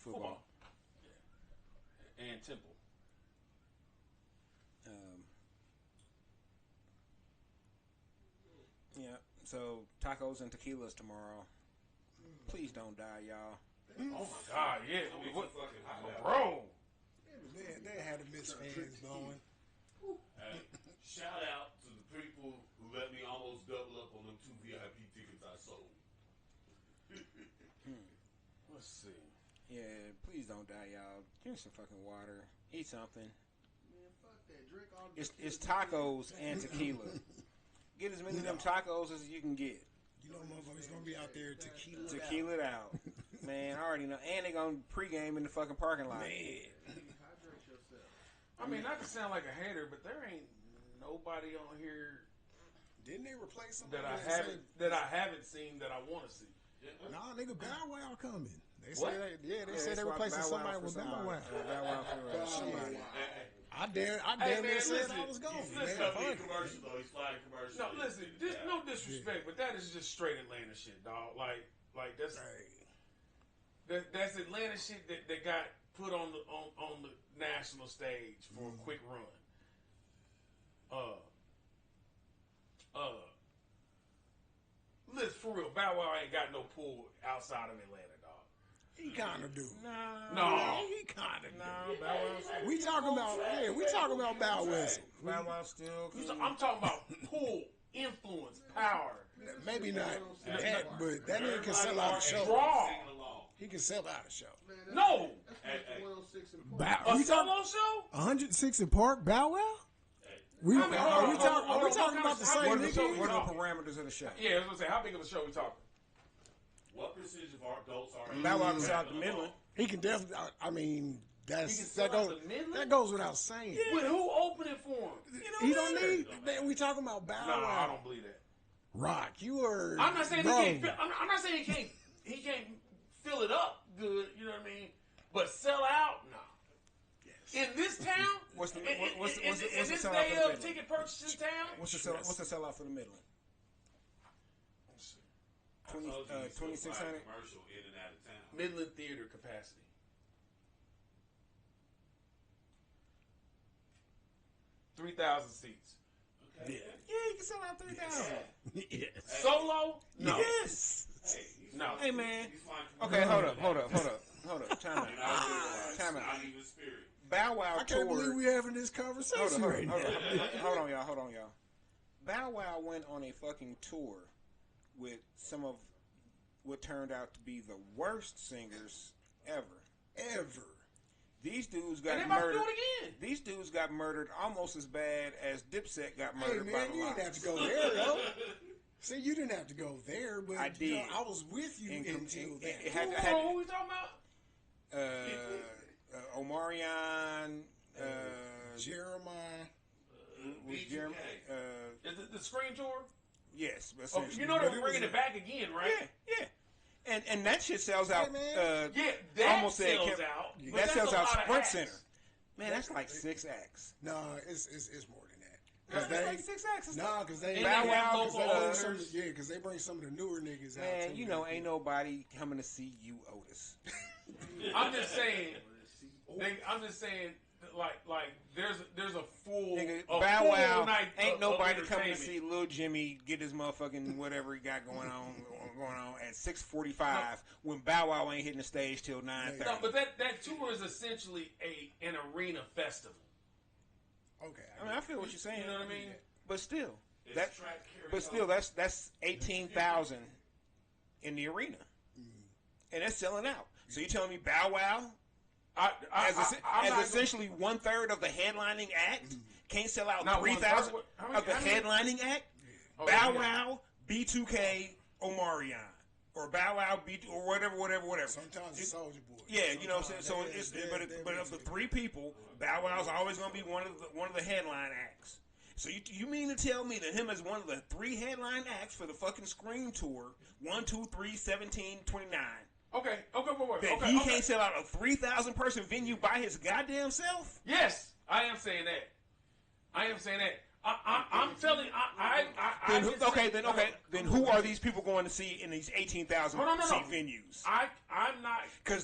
Football. Yeah. And Temple. Yeah, so tacos and tequilas tomorrow. Please don't die, y'all. Oh my God, yeah. What fucking hot Bro. They had to miss fans going. Hey, shout out to the people who let me almost double up on them 2 VIP tickets I sold. Let's see. Yeah, please don't die, y'all. Drink some fucking water. Eat something. Man, fuck that. Drink all the It's tacos and tequila. Get as many of them tacos as you can get. You know motherfuckers gonna be out there tequila. Tequila it out. Man, I already know. And they gonna pregame in the fucking parking lot. Man. hydrate yourself. I mean, not to sound like a hater, but there ain't nobody on here Didn't they replace somebody that I haven't seen that I want to see. Nah, nigga, Bow Wow coming. They What? say they Yeah, said they swapped replacing Bow Wow somebody for with Bow somebody. Wow. Bow Wow for somebody. I dare man, said listen. I was going. He's Man, still being fuck it. commercial though. He's flying commercial. No, listen, no disrespect, but that is just straight Atlanta shit, dog. Like that's that's Atlanta shit that got put on the national stage for a quick run. Listen, for real, Bow Wow ain't got no pull outside of Atlanta, dog. He kind of do. No. He kind of do. No, Bow Wow. We talking about Bow Whistle. Bow Wow still. I'm talking about pull, influence, power. Maybe not that, but that nigga can sell out a show. Draw. Singing along. He can sell out a show. Man, that's, No. That's Hey. 106 and Bow, A we talking solo show? 106 in Park, Bow Wow? We, I mean, are we hold on, talking about the how same big of a show nigga? we What are talking? the parameters of the show? Yeah, I was gonna say, how big of a show we talking? What percentage of our adults are? Bow Wow can sell out the Midland. He can definitely. I mean, He can sell that out goes the Midland? that goes without saying. With who opening for him? He don't need. We talking about Bow No, Wow. I don't believe that. Rock, you are. I'm not saying bro. he can't. I'm not saying he can't fill it up good. You know what I mean? But sell out, no. In this town, What's the in this sellout day for the of Midland? ticket purchasing town, What's the sellout for the Midland? I told you, you still 2600. fly commercial in and out of town. Midland theater capacity. 3,000 seats. Okay. Yeah. Yeah, you can sell out 3,000. Yes. Solo? No. Yes. Hey, he's No. flying- Hey, man. he's flying Okay, commercial. hold up. Time out. And I was Time out. not even spirit. Bow Wow I can't believe toured. we having this conversation right now. Hold on, y'all. Bow Wow went on a fucking tour with some of what turned out to be the worst singers ever. Ever. These dudes And got they about to murdered. do it again. These dudes got murdered almost as bad as Dipset got Hey murdered by man, the you didn't have Lions. to go there though. See, you didn't have to go there, but I you know, did. I was with you And until that. it had- Who we talking about? Omarion, Jeremiah. was B2K. Jeremy, Is it the Screen Tour? yes, Oh, essentially. you know But they're it bringing was- it back again, right? Yeah. And that shit sells out. Hey, man. Yeah, that almost said sells Kev- out. but that that's sells a out lot of Sprint acts. Center. Man, that's like 6 acts. No, it's more than that. That's Cause like 6 acts. nah, because they And Bow they Wow, have cause local they bring owners. some, yeah, because they bring some of the newer niggas out. Man, too. you know, ain't nobody coming to see you, Otis. I'm just saying. I'm just saying. Like there's a full Nigga, a Bow full Wow night ain't of nobody coming to entertainment. see Lil Jimmy get his motherfucking whatever he got going on at 6:45 when Bow Wow ain't hitting the stage till 9:30. No, but that tour is essentially an arena festival. Okay. I mean, I feel what you're saying. You know what I mean? But still, It's that track carry but still on. that's 18,000 in the arena, and that's selling out. So you telling me Bow Wow, I'm as not essentially 1/3 of the headlining act, can't sell out Not 3,000 1/3? How many- of the how many- headlining act? Oh, Bow yeah. Wow, B2K, Omarion, or Bow Wow, B2, or whatever. Sometimes it's Soldier Boy. Yeah, you know what I'm saying. So Sometimes it's but of the 3 people, Bow Wow's always going to be one of the headline acts. So you mean to tell me that him as one of the 3 headline acts for the fucking Scream Tour, 1, 2, 3, 17, 29, Okay, wait. that he can't sell out a 3,000 person venue by his goddamn self? Yes, I am saying that. I'm telling. Then who are these people going to see in these 18,000 No. seat venues? I'm not. Cause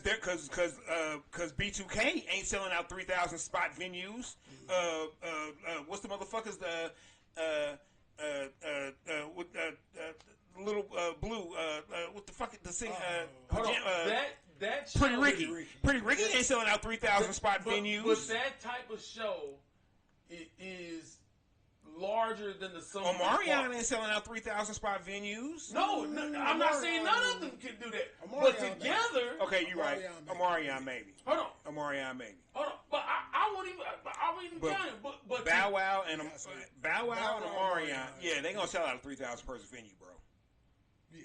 B2K ain't selling out 3,000 spot venues. What's the motherfuckers with little blue? What the fuck the sing? Hold on. That show, Pretty Ricky ain't selling out 3,000 spot venues. But that type of show is larger than the sum. of its Omarion parts. ain't selling out 3,000 spot venues. No, I'm not saying none of them can do that. Omarion But maybe. together, Okay, you're right. Omarion maybe. Omarion maybe. hold on. Omarion maybe. But I won't even But count it. But Bow Wow and Yeah, so Bow Wow and Bow Wow, Omarion, Omarion, yeah, they gonna sell out a 3,000 person venue, bro. Yeah.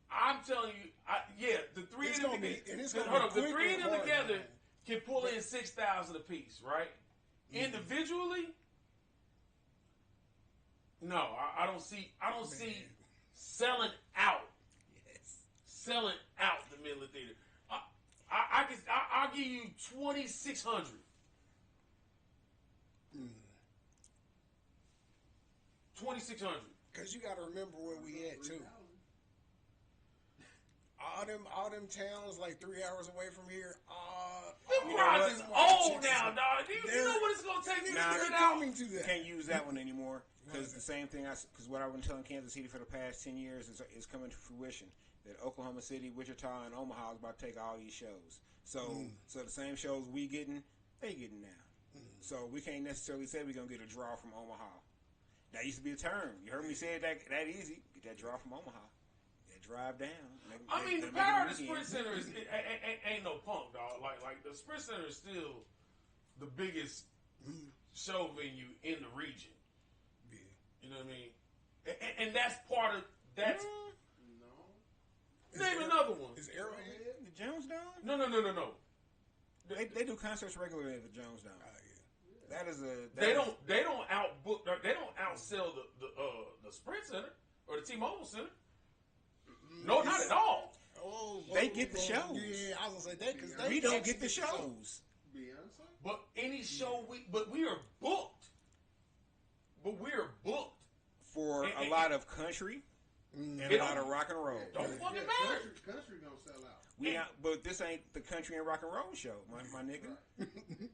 I'm telling you, the 3 It's of them gonna be- together. and it's gonna Hold be on, the 3 quick of and them hard, together man. can pull in 6,000 apiece, right? Individually, no, I don't see selling out. Selling out the Midland Theater. I'll give you 2,600. Mm. 2,600. Because you got to remember where we at too. All them towns like 3 hours away from here. Them you know rods what? is old now, dog. You They're- know what it's gonna take me to Nah, get They're it out. coming to that. Can't use that one anymore because the same thing. Because what I've been telling Kansas City for the past 10 years is coming to fruition. That Oklahoma City, Wichita, and Omaha is about to take all these shows. So the same shows we getting, they getting now. So we can't necessarily say we're gonna get a draw from Omaha. That used to be a term. You heard me say it that easy. Get that draw from Omaha. That drive down. I mean, the make power it of the weekend. Sprint Center ain't no punk, dog. Like the Sprint Center is still the biggest show venue in the region. You know what I mean? And that's part of that's. No. Name another one. Is Arrowhead? The Jones Dome? No. They do concerts regularly at the Jones Dome. Yeah. That is a. They don't outbook. They don't outsell the Sprint Center or the T-Mobile Center. No, not at all. They get the shows. Yeah, I was gonna say that because We don't get the shows. Beyonce? But any show we are booked. But we are booked For a lot of country and It a lot don't- of rock and roll. Don't fucking matter. Country gonna sell out. We out, but this ain't the country and rock and roll show, my nigga. Exactly.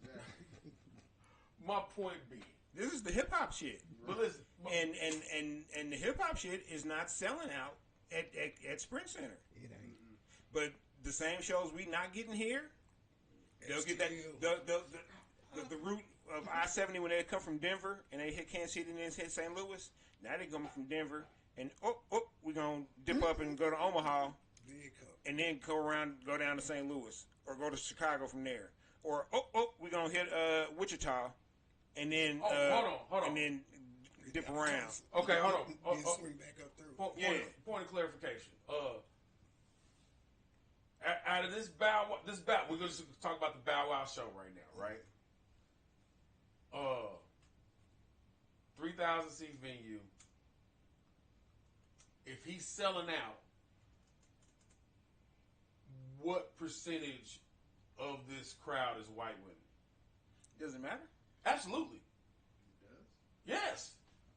My point being, This is the hip hop shit. but listen, And the hip hop shit is not selling out at Sprint Center. It ain't. But the same shows we not getting here, they'll get that the route of I-70 when they come from Denver and they hit Kansas City and then hit St. Louis. Now they coming from Denver and we're gonna dip up and go to Omaha and then go down to St. Louis or go to Chicago from there. Or we're gonna hit Wichita and then hold on. and then dip around. Okay, hold on. Then swing back up through. Point of clarification. Out of this bow, we're going to talk about the Bow Wow show right now, right? 3,000 seat venue. If he's selling out, what percentage of this crowd is white women? Does it matter? Absolutely. It does? Yes.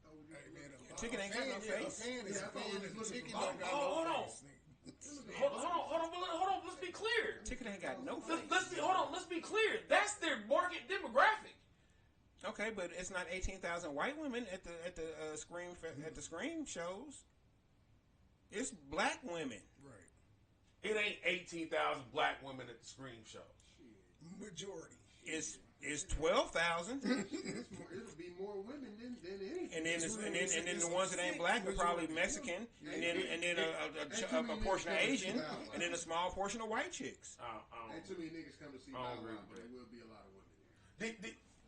Oh, you Hey, man, Ticket ain't got no face. A fan is a fan. Yeah, A ticket hold don't got on. no face. Hold on. Let's be clear. Ticket ain't got no face. Let's be clear. That's their market demographic. Okay, but it's not 18,000 white women at the Scream shows. It's black women. Right. It ain't 18,000 black women at the Scream show. Majority. It's 12,000, It'll be more women than anything. and then the ones that ain't black are probably Mexican, and then a portion of Asian, and then a small portion of white chicks. Ain't too many niggas come to see I Bow don't agree Wow, with but that. there will be a lot of women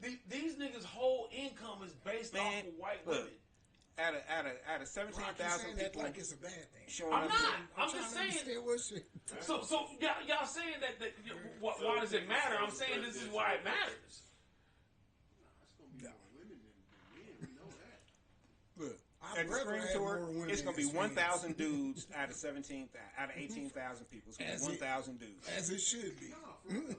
there. These niggas' whole income is based off of white look, women. out of 17,000 people like it's a bad thing. showing I'm up. not. I'm trying just to saying. understand what shit. So y'all saying that why does it matter? I'm saying this is why it matters. It's gonna be more women than men. We know that. Look, I'd at the rather Scream have tour, more women it's gonna be as fans. 1,000 dudes out of 18,000 people. It's gonna As be it- 1,000 dudes. As it should be. No, for real.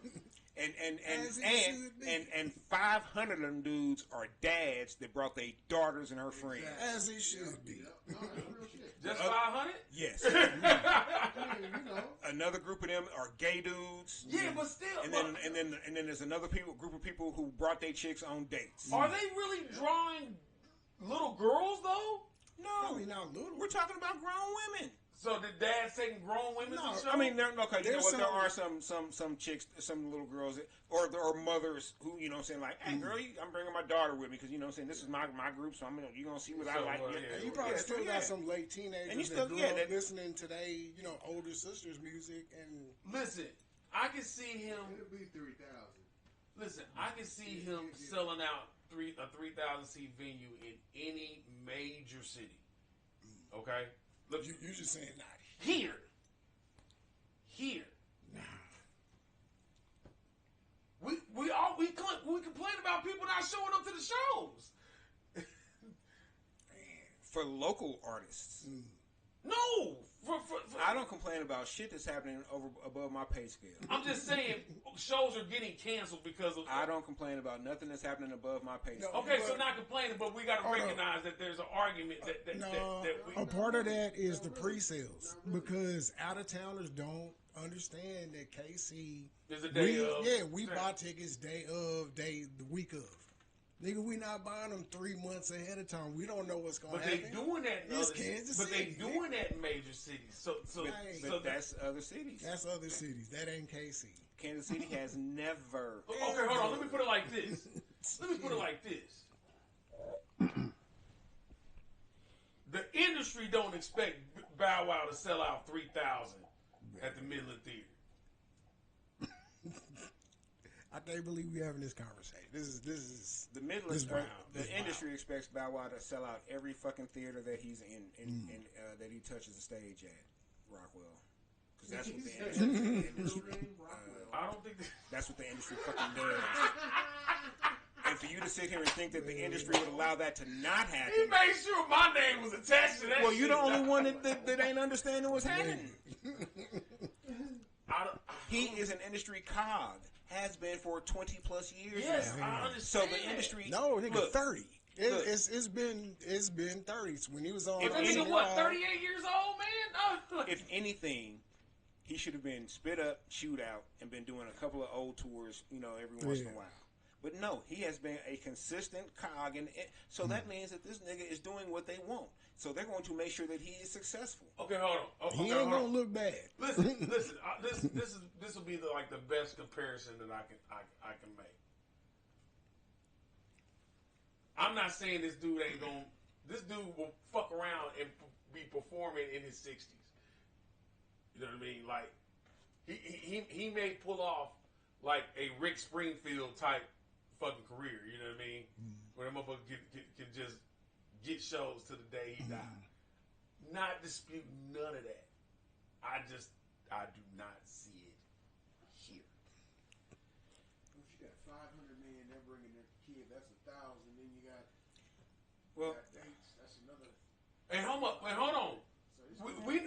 And As it should be. and 500 of them dudes are dads that brought their daughters and her friends. As it should be. No, that's real shit. Just 500? Yes. I mean, you know. Another group of them are gay dudes. Yeah, but still. And then there's another group of people who brought their chicks on dates. Are they really drawing little girls though? No, Probably not little. we're talking about grown women. So the dad's taking grown women No, to show? I mean, okay, you know There's what? There some- are some chicks, some little girls, or mothers who, you know what I'm saying, like, hey, girl, I'm bringing my daughter with me because, you know what I'm saying, this is my group, so you're going to see what I So, like. yeah, You probably still yeah. got some late teenagers And you still- that grew yeah, up that- listening to older sisters' music and Listen, I can see him. It'll be 3,000. Listen, I can see him selling out a 3,000 seat venue in any major city. Okay, look, you just saying not here. We complain about people not showing up to the shows. For local artists. No, for I don't complain about shit that's happening above my pay scale. I'm just saying shows are getting canceled because of. I don't complain about nothing that's happening above my pay scale. Okay, so But- not complaining, but we got to Hold on. recognize that there's an argument that we. a part of that is the pre-sales because out-of-towners don't understand that KC. There's a day of. we buy tickets the week of. Nigga, we not buying them 3 months ahead of time. We don't know what's going But to happen. they doing that in It's other, Kansas but they City. doing that in major cities. So But that's other cities. That's other cities. That ain't KC. Kansas City has never. okay, hold on. Let me put it like this. The industry don't expect Bow Wow to sell out 3,000 at the Midland Theater. I can't believe we having this conversation. This is The Midland, This wild. the This industry expects Bow Wow to sell out every fucking theater that he's in that he touches the stage at Rockwell, because that's what the industry. I don't think That's what the industry fucking does. And for you to sit here and think that the industry would allow that to not he happen, made sure my name was attached to that. well, you're the shit. only one that ain't understanding what's happening. I don't- He is an industry cog. Has been for 20 plus years Yes, now. I So understand. the industry. no nigga look, 30. look. It's been 30s when he was on. If That any- nigga, what, 38 years old, man? No. If anything, he should have been spit up, chewed out, and been doing a couple of old tours, every once in a while. But no, he has been a consistent cog, and so that means that this nigga is doing what they want. So they're going to make sure that he is successful. Okay, hold on. Okay, He ain't hold gonna on. look bad. Listen. This will be the best comparison that I can make. I'm not saying this dude ain't gonna. This dude will fuck around and be performing in his 60s. You know what I mean? Like he may pull off like a Rick Springfield type fucking career. You know what I mean? Where that motherfucker can just get shows to the day he died. Not disputing none of that. I do not see it here. If you got 500 million, they're bringing their kid. That's 1,000. Then you got dates. That's another. And hold on. So it's We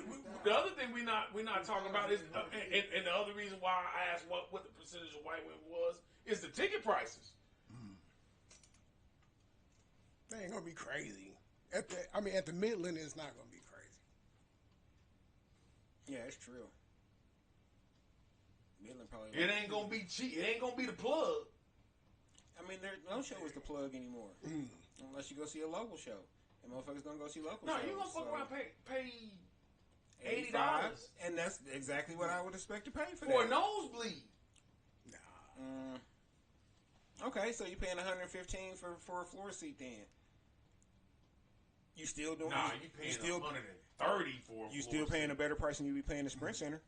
the other thing we not talking about is and the other reason why I asked what the percentage of white women was is the ticket prices. They ain't gonna be crazy. At the Midland, it's not gonna be crazy. Yeah, it's true. Midland probably. It ain't gonna be cheap. It ain't gonna be the plug. I mean, no show is the plug anymore, unless you go see a local show. And motherfuckers don't go see local No, shows. you gonna fuck around pay $85, $80 and that's exactly what I would expect to pay for for a that. nosebleed. Okay, so you're paying $115 for a floor seat then. You still doing? Nah, you paying $130 for. You still paying a better price than you be paying the Sprint Center.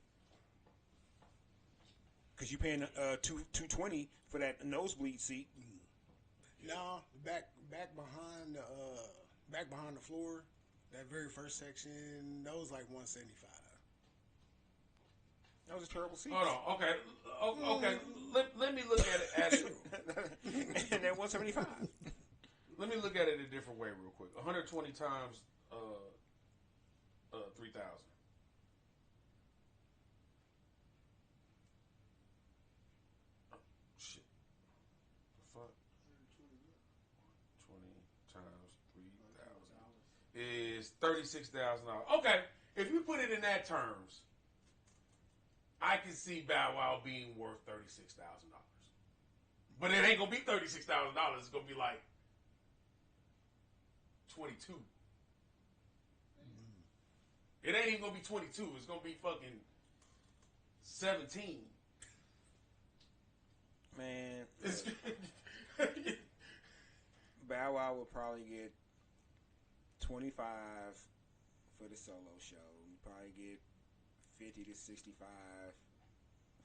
Because you paying $220 for that nosebleed seat. No, back behind the floor, that very first section, that was like $175. That was a terrible seat. Hold on. Okay. Let me look at it. And then $175. Let me look at it a different way, real quick. 120 times 3,000. Oh, shit. The fuck? 20 times 3,000 is $36,000. Okay, if you put it in that terms, I can see Bow Wow being worth $36,000. But it ain't gonna be $36,000. It's gonna be like 22. It ain't even gonna be 22. It's gonna be fucking 17. Man, It's Bow Wow would probably get 25 for the solo show. You probably get 50 to 65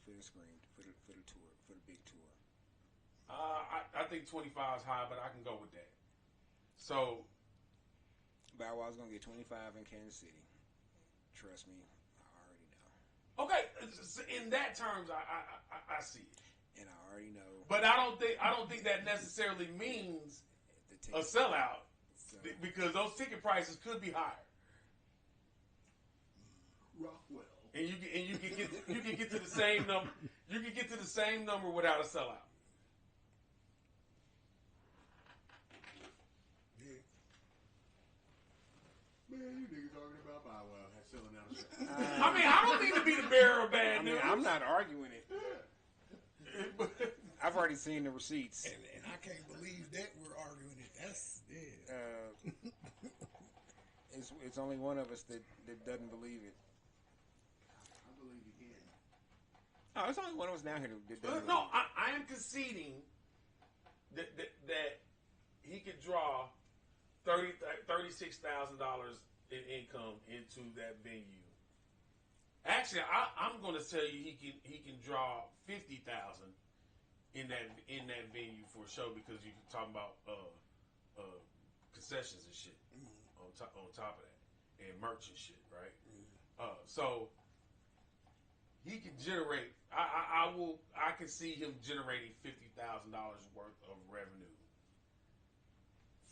for the screen for the tour, for the big tour. I think 25 is high, but I can go with that. So Bow Wow's gonna get 25 in Kansas City. Trust me, I already know. okay, in that terms, I see it. And I already know But I don't think that necessarily means the a ticket. sellout So, because those ticket prices could be higher, Rockwell. and you can get to the same number. You can get to the same number without a sellout. Yeah. Man, you niggas talking about Bow Wow selling out a show. I mean, I don't mean to be the bearer of bad I mean, news. I'm not arguing it. I've already seen the receipts. And I can't believe that we're arguing it. That's It's only one of us that doesn't believe it. I believe you can. Oh, it's only one of us down here that doesn't. No, believe it. I am conceding that he could draw $36,000 in income into that venue. Actually, I'm going to tell you he can draw $50,000 in that venue for a show because you can talk about concessions and shit on top of that and merch and shit, right? So he can generate. I can see him generating $50,000 worth of revenue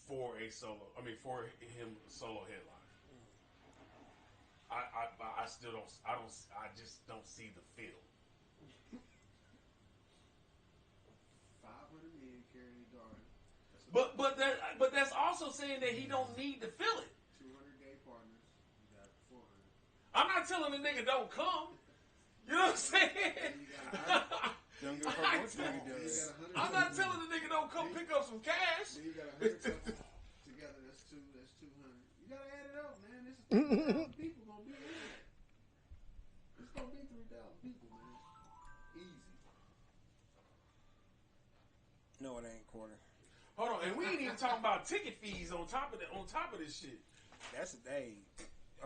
for a solo. I mean, for him solo headline. I still don't. I just don't see the feel. 500 million carrying a daughter. But that's also saying that he don't need to feel it. 200 gay partners. You got 400. I'm not telling the nigga don't come. You know what I'm saying? Don't give a fuck what nigga does. I'm not telling the nigga don't come pick up some cash. Then you got 100 couples together. That's 200. You gotta add it up, man. This is 3,000 people gonna be in there. It's gonna be 3,000 people, man. Easy. No, it ain't quarter. Hold on, and we ain't even talking about ticket fees on top of this shit. That's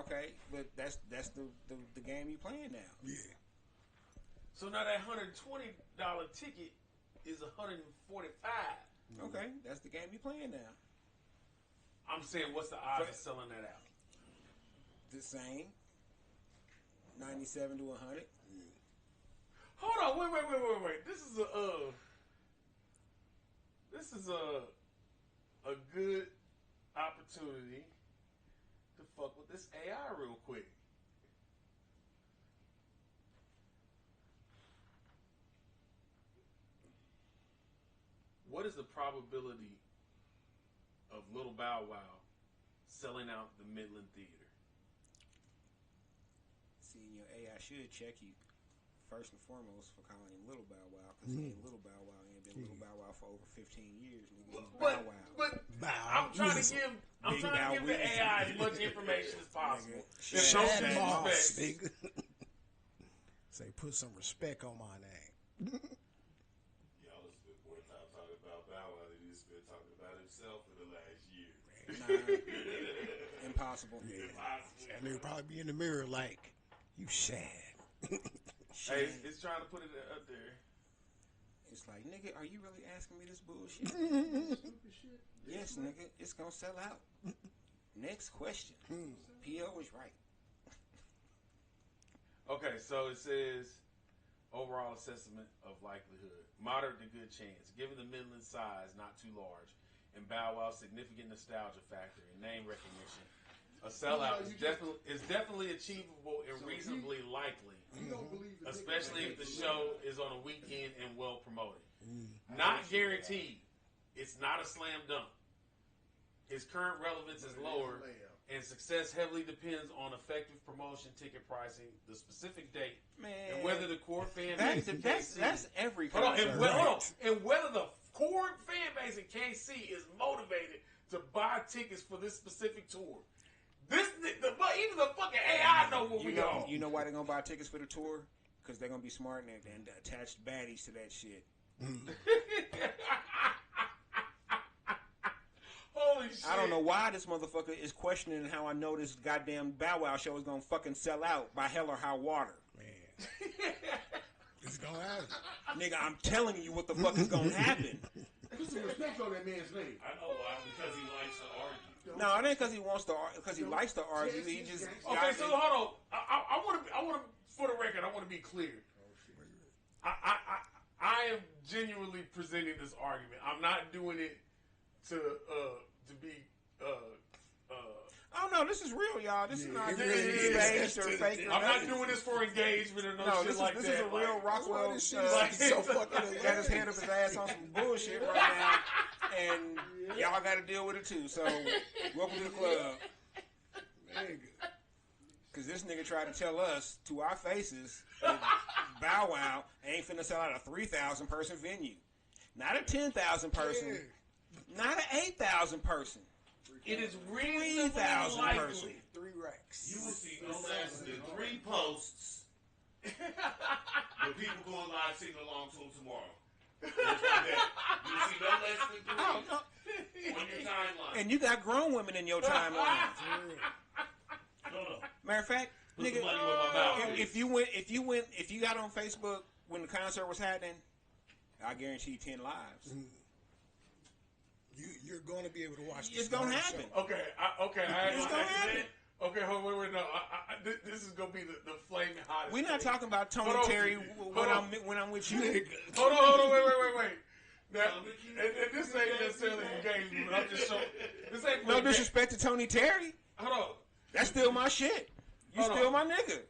okay, but that's the game you playing now. Yeah. So now that $120 ticket is $145. Okay, that's the game you playing now. I'm saying, what's the odds of selling that out? The same. 97 to 100. Hold on, wait. This is a good opportunity to fuck with this AI real quick. What is the probability of Little Bow Wow selling out the Midland Theater? See, your AI should check you first and foremost for calling him Little Bow Wow, because he ain't Little Bow Wow. He ain't been Little Bow Wow for over 15 years. Nigga, he's Bow Wow. But I'm trying to give the AI as much information as possible. Shad Moss, nigga. Say, put some respect on my name. Y'all has been more time talking about Bow Wow than he's been talking about himself in the last year. Nah, impossible. Yeah. And they'll probably be in the mirror like, you Shad. Hey, it's trying to put it up there. It's like, nigga, are you really asking me this bullshit? Yes, nigga, it's gonna sell out. Next question. P.O. is right. Okay, so it says overall assessment of likelihood, moderate to good chance, given the Midland size, not too large, and Bow Wow's significant nostalgia factor and name recognition. A sellout is definitely achievable and reasonably likely, especially if the show is on a weekend and well promoted. Not guaranteed. It's not a slam dunk. His current relevance is lower, and success heavily depends on effective promotion, ticket pricing, the specific date, and whether the core fan base in KC. That's every Hold concert. on, and whether the core fan base in KC is motivated to buy tickets for this specific tour. Even the fucking AI know what we on. You know why they're gonna buy tickets for the tour? Because they're gonna be smart and attach baddies to that shit. Holy shit! I don't know why this motherfucker is questioning how I know this goddamn Bow Wow show is gonna fucking sell out by hell or high water. Man. It's gonna happen. Nigga, I'm telling you what the fuck is gonna happen. Put some respect on that man's name. I know why, because he likes to argue. No, it ain't because he wants to, because he likes to argue. He just okay. So hold on. I want to. For the record, I want to be clear. I am genuinely presenting this argument. I'm not doing it to be. Oh no, this is real, y'all. This is not really staged or fake. I'm not doing this for engagement or no shit like that. This is a real Rockwell. This shit is so fucking got his head up his ass on some bullshit right now, and y'all got to deal with it too. So, welcome to the club. Because this nigga tried to tell us to our faces that Bow Wow ain't finna sell out a 3,000 person venue, not a 10,000 person, not an 8,000 person. It is reasonably 3,000 likely. person. 3 racks. You will see no less than 3 posts with people going live singing along to him tomorrow. You will see no less than 3 on your timeline. And you got grown women in your timeline. No. Matter of fact, Put nigga, the money where my mouth is. if you got on Facebook when the concert was happening, I guarantee 10 lives. You're going to be able to watch this. It's going to happen. Okay, It's going to happen. Okay, hold on, wait, no. This is gonna be the flaming hottest. We're not thing. talking about Tony Terry when I'm with you. Hold on, wait. Now, and this ain't necessarily engagement, but I'm just showing. This ain't No disrespect to Tony Terry. Hold on. That's still my shit. You Hold still on. my nigga.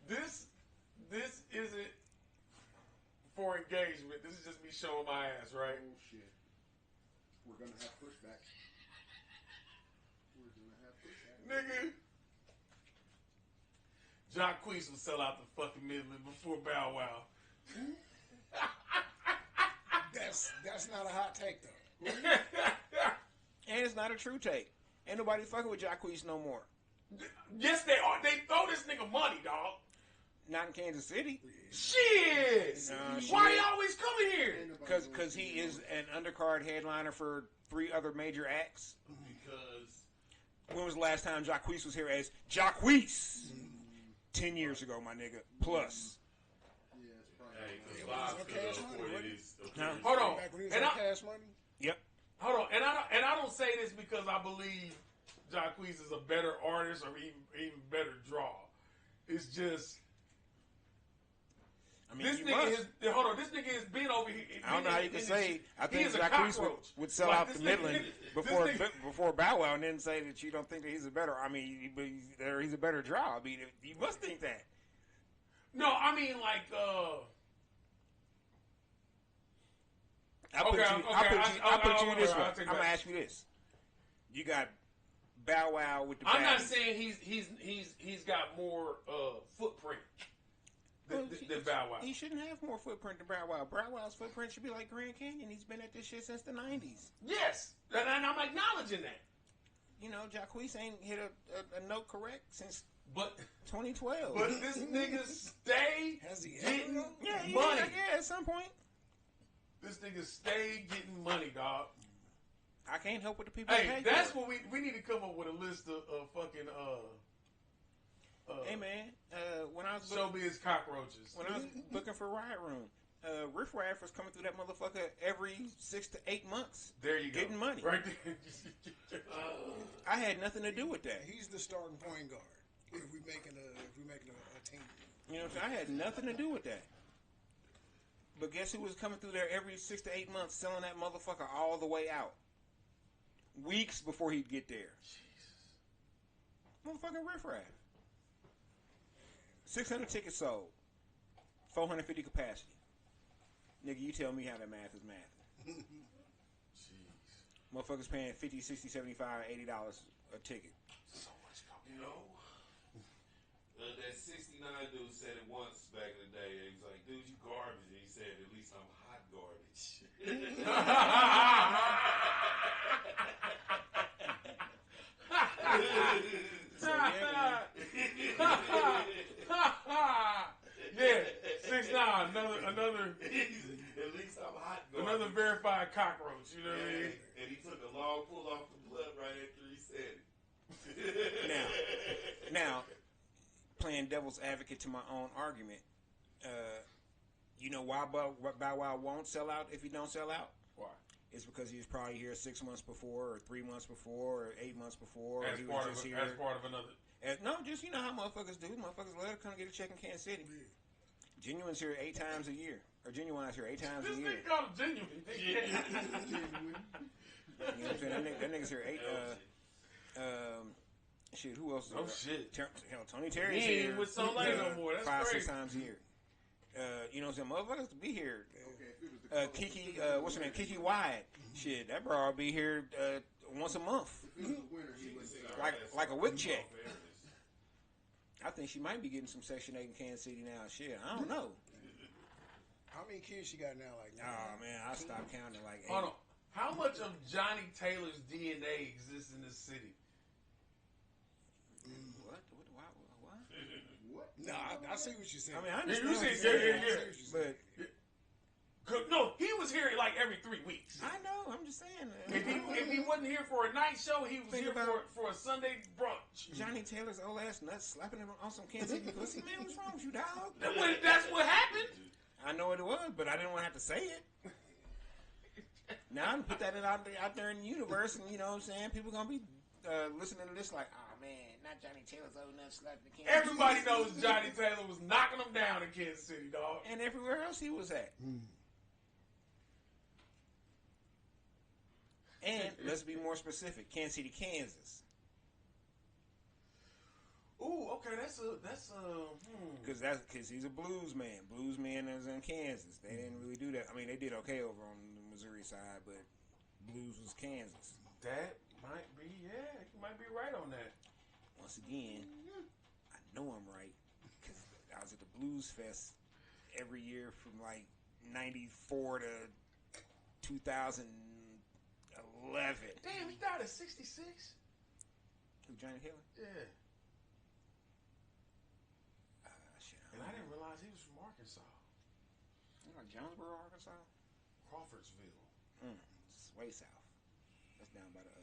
This isn't for engagement. This is just me showing my ass, right? Oh shit. We're gonna have pushback. Nigga. Jacquees will sell out the fucking Midland before Bow Wow. That's not a hot take though. And it's not a true take. Ain't nobody fucking with Jacquees no more. Yes, they are. They throw this nigga money, dog. Not in Kansas City. Shit. Why he always coming here? Because he is an undercard headliner for 3 other major acts. Because When was the last time Jacquees was here as Jacquees? 10 years ago, my nigga. Plus. Yeah, it's probably. hey, It because was live on could Cash afford Money, it wasn't is. Hold on. Back when he was And on I- Cash Money. Yep. Hold on, and I don't say this because I believe Jacquees is a better artist or even better draw. It's just I mean, this you nigga must. hold on, this nigga has been over here. I don't know how you can say. I think he is a Jacquees cockroach. would sell Like, out this the nigga- Midland this nigga- before Bow Wow, and then say that you don't think that he's a better. I mean, he's a better draw. I mean, you must think that. No, I mean like I put Okay, you, okay, I put you I'll this way. take I'm that. gonna ask you this: you got Bow Wow with the. I'm not bad- saying he's got more footprint than Bow Wow. He shouldn't have more footprint than Bow Wow. Bow Wow's footprint should be like Grand Canyon. He's been at this shit since the '90s. Yes, and I'm acknowledging that. You know, Jacquees ain't hit a note correct since But 2012. but this nigga stay Has he ever getting though? money. Yeah, at some point. This nigga stay getting money, dog. I can't help what the people Hey, pay that's for. what we need to come up with a list of fucking Hey man, when I was showbiz cockroaches. when I was looking for Riot Room, Riff Raff was coming through that motherfucker every 6 to 8 months. There you go. Getting money. Right there. I had nothing to do with that. He's the starting point guard. If we making a team. You know what I'm saying? I had nothing to do with that. But guess who was coming through there every 6 to 8 months selling that motherfucker all the way out? Weeks before he'd get there. Motherfucking Riff Raff. 600 tickets sold. 450 capacity. Nigga, you tell me how that math is math. Motherfuckers paying $50, $60, $75, $80 a ticket. So much You know, that 69 dude said it once back in the day. He was like, dude, you garbage. And he said, at least I'm hot garbage. Yeah, 6'9", another At least I'm hot garbage. another verified cockroach. You know what I mean? And he took a long pull off the blood right after he said it. Now, playing devil's advocate to my own argument, you know why Bow Wow won't sell out if he don't sell out? Why? It's because he was probably here 6 months before, or 3 months before, or 8 months before. Or As he part was of just as part of another. No, just you know how motherfuckers do. Motherfuckers love to come get a check in Kansas City. Genuine's here 8 times a year, or Genuine's here 8 times This a year. nigga called him genuine. You know what I'm saying? That nigga's here 8. Shit, who else? Is Oh, here? shit. Hell, Tony Terry's He ain't here. with Soleil no more. That's 5, 6 crazy. times a year. You know what I'm saying? Motherfuckers to be here. Okay, if it was the color, Kiki, what's her name? Kiki Wyatt. Shit, that bro will be here once a month, if it was the winter, he wouldn't say like a wick check. I think she might be getting some Section 8 in Kansas City now. Shit, I don't know. How many kids she got now? Like, Oh man, I stopped counting like 8. Hold on. How much of Johnny Taylor's DNA exists in this city? What? Why? what? no, I see what you're saying. I mean, I You understand. see, what you're yeah, saying, yeah. But No, he was here like every 3 weeks. I know. I'm just saying. If he wasn't here for a night show, he was Think here about- for a Sunday brunch. Johnny Taylor's old ass nuts slapping him on some Kansas City pussy. Man, what's wrong with you, dog? That's what happened. I know what it was, but I didn't want to have to say it. Now I'm put that out there in the universe, and you know what I'm saying? People gonna be listening to this like, oh man, not Johnny Taylor's old enough slap the Kansas. Everybody knows Johnny Taylor was knocking them down in Kansas City, dog. And everywhere else he was at. And let's be more specific, Kansas City, Kansas. Ooh, okay, that's because he's a blues man. Blues man is in Kansas. They didn't really do that. I mean, they did okay over on the Missouri side, but blues was Kansas. That might be, yeah, you might be right on that. Once again, I know I'm right because I was at the Blues Fest every year from like '94 to 2011. Damn, he died at 66. Who, Johnny Taylor? Yeah. Shit, And I didn't realize he was from Arkansas. Like Jonesboro, Arkansas? Crawfordsville. It's way south. That's down by the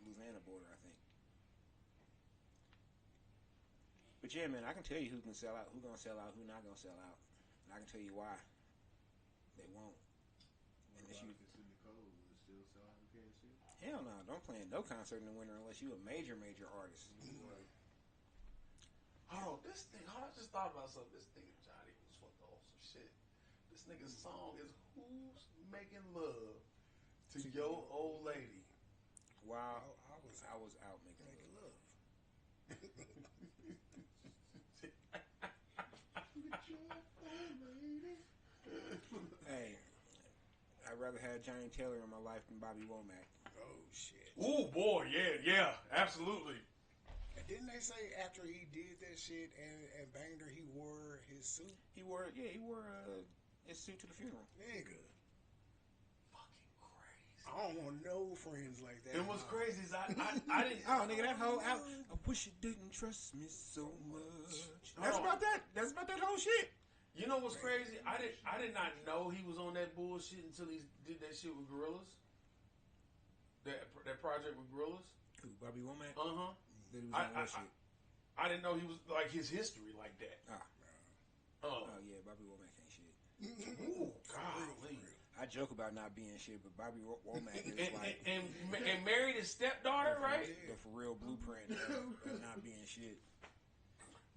Louisiana border, I think. But yeah, man, I can tell you who can sell out, who gonna sell out, who not gonna sell out. And I can tell you why. They won't. Unless you... If it's in the cold, will it still sell out in Kansas City? Hell no, don't play no concert in the winter unless you a major artist. Hold on, this thing, I just thought about something. This nigga Johnny was fucking on some shit. This nigga's song is Who's Making Love to Your Old Lady. Wow, I was out making love. Hey, I'd rather have Johnny Taylor in my life than Bobby Womack. Oh shit! Ooh boy, yeah, absolutely. And didn't they say after he did that shit and banged her, he wore his suit? He wore his suit to the funeral. Nigga, Fucking crazy. I don't want no friends like that. And what's crazy is I didn't. Oh, nigga, that whole out. I wish you didn't trust me so much. That's about that. That's about that whole shit. You know what's crazy? I did not know he was on that bullshit until he did that shit with Gorillaz. That project with Gorillaz. Who, Bobby Womack? Uh huh. That he was on that shit. I didn't know he was like his history like that. Oh yeah, Bobby Womack ain't shit. Ooh, golly. I joke about not being shit, but Bobby Womack is like and married his stepdaughter, right? The for real blueprint of not being shit.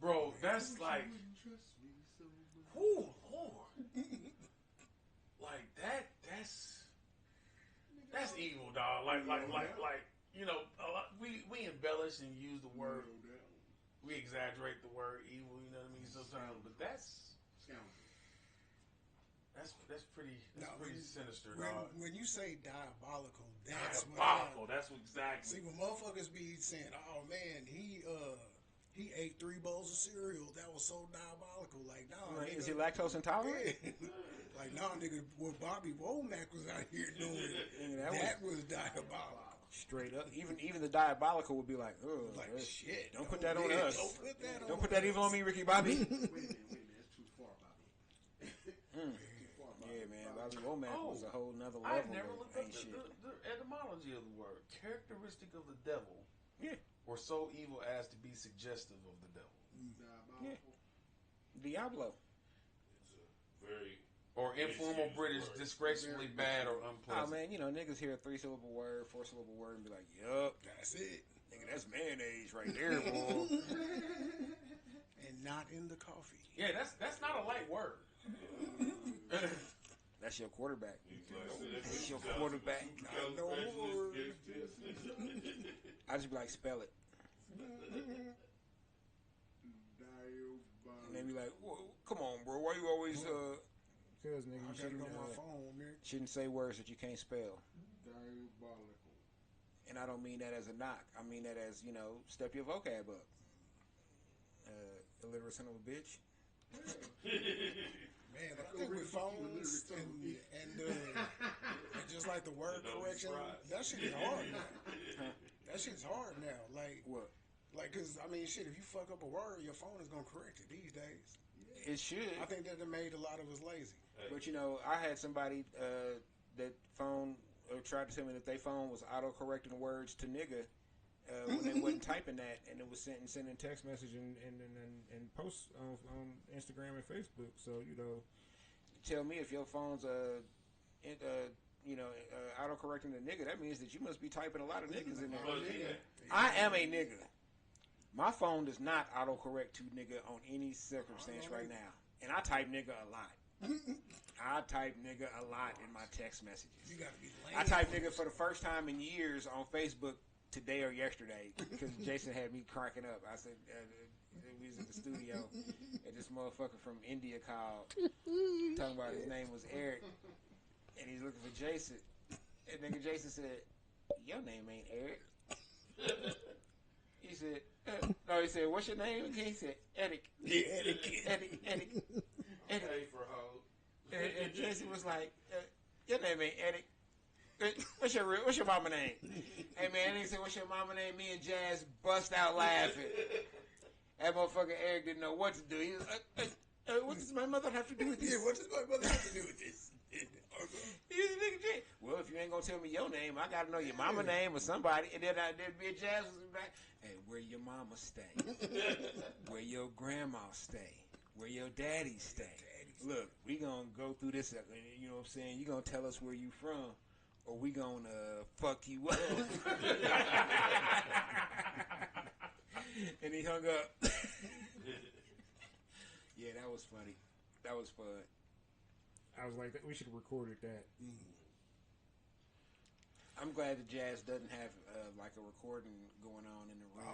Bro, that's like, Trust me so much. ooh, Lord. Like that's evil, dog. Like, you know, a lot, we embellish and use the word, we exaggerate the word evil. You know what I mean? Sometimes, but that's pretty sinister, dog. When you say diabolical, that's Diabolical. what That's what exactly. see when motherfuckers be saying, "Oh man, he ate 3 bowls of cereal. That was so diabolical." Like, nah, Like, nigga, is he lactose intolerant? like, nah, nigga, what Bobby Womack was out here doing, Nigga, that was diabolical. Straight up. Even the diabolical would be like, oh, Like, shit. don't put that on us. Don't put that evil on me, Ricky Bobby. Wait a minute, that's too far, Bobby. Too far, Bobby. Yeah, man, Bobby Womack was a whole nother level. I've never of looked up ain't shit. the etymology of the word. Characteristic of the devil, Yeah, or so evil as to be suggestive of the devil, Diabolical. Diablo. It's a very or informal Excuse British, word. disgracefully bad or Oh unpleasant. man, you know niggas hear a 3-syllable word, 4-syllable word, and be like, "Yup, That's it. nigga, that's mayonnaise right there, boy." And not in the coffee. Yeah, that's not a light word. That's your quarterback. That's That's your quarterback. I know more. I just be like, spell it, Diabolical. and they be like, "Come on, bro, why you always Cause nigga, I you got it shouldn't, on my phone, man. shouldn't say words that you can't spell." Diabolical. And I don't mean that as a knock. I mean that as, you know, step your vocab up. Illiterate son of a bitch. Man, but I think with phones and just like the word correction, that shit is hard now. That shit's hard now. Like, What? cause I mean, shit, if you fuck up a word, your phone is gonna correct it these days. It should. I think that made a lot of us lazy. But, you know, I had somebody that phone tried to tell me that their phone was auto-correcting words to nigga when they wasn't typing that, and it was sending text message and posts on Instagram and Facebook. So, you know, tell me if your phone's autocorrecting a nigga, that means that you must be typing a lot of niggas in there. I am a nigga. My phone does not autocorrect to nigga on any circumstance right now. And I type nigga a lot. I type nigga a lot in my text messages. You gotta be lame. I typed nigga for the first time in years on Facebook today or yesterday because Jason had me cracking up. I said, we was in the studio and this motherfucker from India called talking about his name was Eric and he's looking for Jason. And nigga Jason said, your name ain't Eric. He said, no, he said, what's your name again? He said, Eric. Yeah, Eric. Eric. Hey, for hoe. And Jason was like, your name ain't Eric. What's your mama name? Hey man, he said, what's your mama name? Me and Jazz bust out laughing. That motherfucker Eric didn't know what to do. He was like, what does my mother have to do with this? Yeah, what does my mother have to do with this? He's a nigga Jay. Well, if you ain't gonna tell me your name, I gotta know your mama name or somebody. And then me and Jazz was back. Hey, where your mama stay? Where your grandma stay? Where your daddy stay? Look, we gonna go through this. You know what I'm saying? You gonna tell us where you from, or we gonna fuck you up. And he hung up. Yeah, that was funny. That was fun. I was like, we should have recorded that. I'm glad that Jazz doesn't have like a recording going on in the room.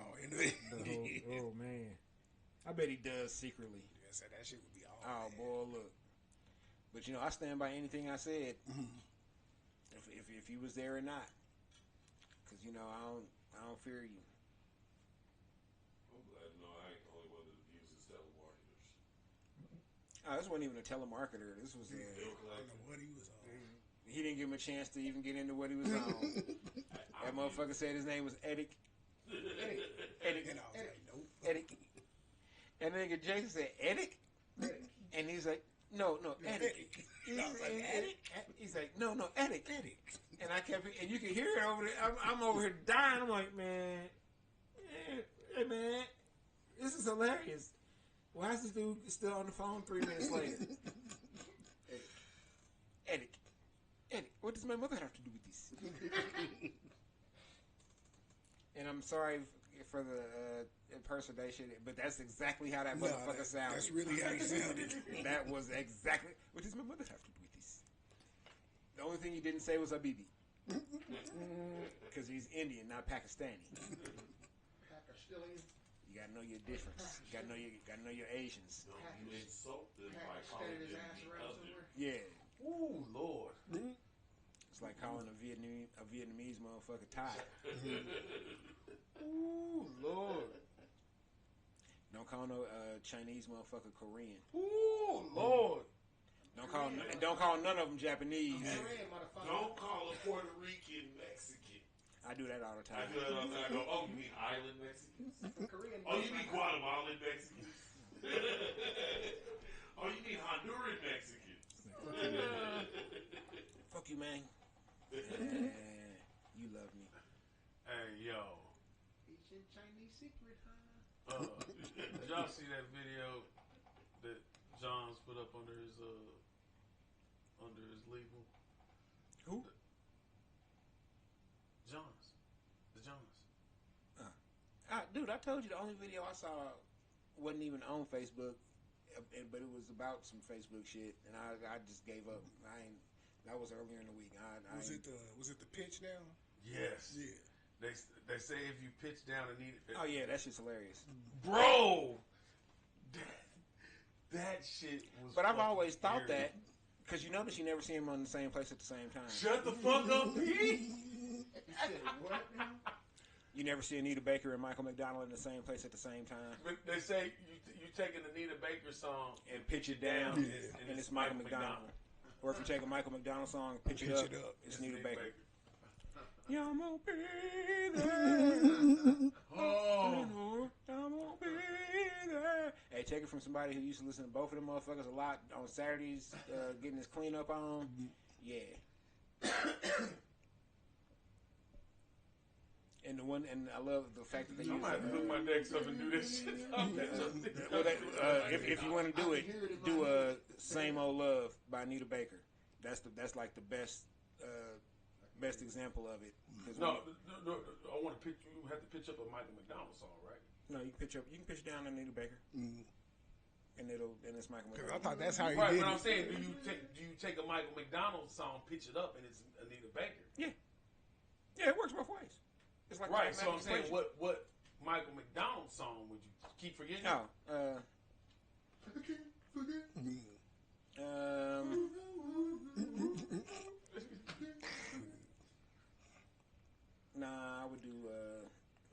Oh man, I bet he does secretly. Yes, that shit would be all. Oh boy, look. But you know, I stand by anything I said. If you was there or not, because you know I don't fear you. I'm glad to know I ain't the only one that abuses telemarketers. Oh, this wasn't even a telemarketer. This was I don't know what he was on. he didn't give him a chance to even get into what he was on. That motherfucker said his name was Eric. Eric. And I was like, nope. Eric. And then nigga Jason said, Eric? And he's like, no, Eric. He's like, no, Eric. And I kept, and you can hear it over there. I'm over here dying. I'm like, man, hey man, this is hilarious. Why is this dude still on the phone 3 minutes later? Eric, what does my mother have to do with this? And I'm sorry for the impersonation, but that's exactly how that motherfucker sounded. That's really how he sounded. That was exactly. What does my mother have to do with this? The only thing he didn't say was Habibi. Because he's Indian, not Pakistani. Pakistani. You gotta know your difference. You gotta know your Asians. Don't insult them by calling Extended his them ass the around other. somewhere. Yeah. Ooh, Lord. It's like calling a Vietnamese motherfucker Thai. Ooh, Lord. Don't call no Chinese motherfucker Korean. Ooh, Lord. Don't call none of them Japanese. Korean motherfucker. Don't call a Puerto Rican Mexican. I do that all the I time. do that all the time. I go, oh, you mean island Mexicans? Korean Oh, you mean motherfucker. Guatemalan Mexicans? Oh, you mean Honduran Mexicans? Fuck you, man. You love me. Hey, yo. Ancient Chinese secret, huh? Did y'all see that video that John's put up under his legal? Who? Johns. The Johns. Dude, I told you the only video I saw wasn't even on Facebook, but it was about some Facebook shit, and I just gave up. That was earlier in the week. Was it the pitch now? Yes. Yeah. They say if you pitch down and need it. Oh yeah, that shit's hilarious. Bro! That shit was. But I've always fucking thought scary. that, because you notice you never see him on the same place at the same time. Shut the fuck up, Pete! You said what now? You never see Anita Baker and Michael McDonald in the same place at the same time. But they say you taking the Anita Baker song And pitch it down, Yeah. and it's Michael McDonald. Or if you take a Michael McDonald song and pitch it up, it's Anita Baker. Yeah, I'm gonna be there. Oh, I'm gonna be there. Hey, take it from somebody who used to listen to both of them motherfuckers a lot on Saturdays, getting his cleanup on. Yeah. And the one, and I love the fact that they I use. might have to hook my decks up and do this shit. Well, if you want to do it, do "Same Old Love" by Anita Baker. That's like the best example of it. No, I want to pitch. You have to pitch up a Michael McDonald song, right? No, you can pitch down Anita Baker, and it's Michael Because McDonald. I thought that's how he Right, did but I'm it. saying, do you take a Michael McDonald song, pitch it up, and it's Anita Baker? Yeah, it works both ways. It's like Right. So I'm saying, equation. what Michael McDonald song would you keep forgetting? Oh, nah, I would do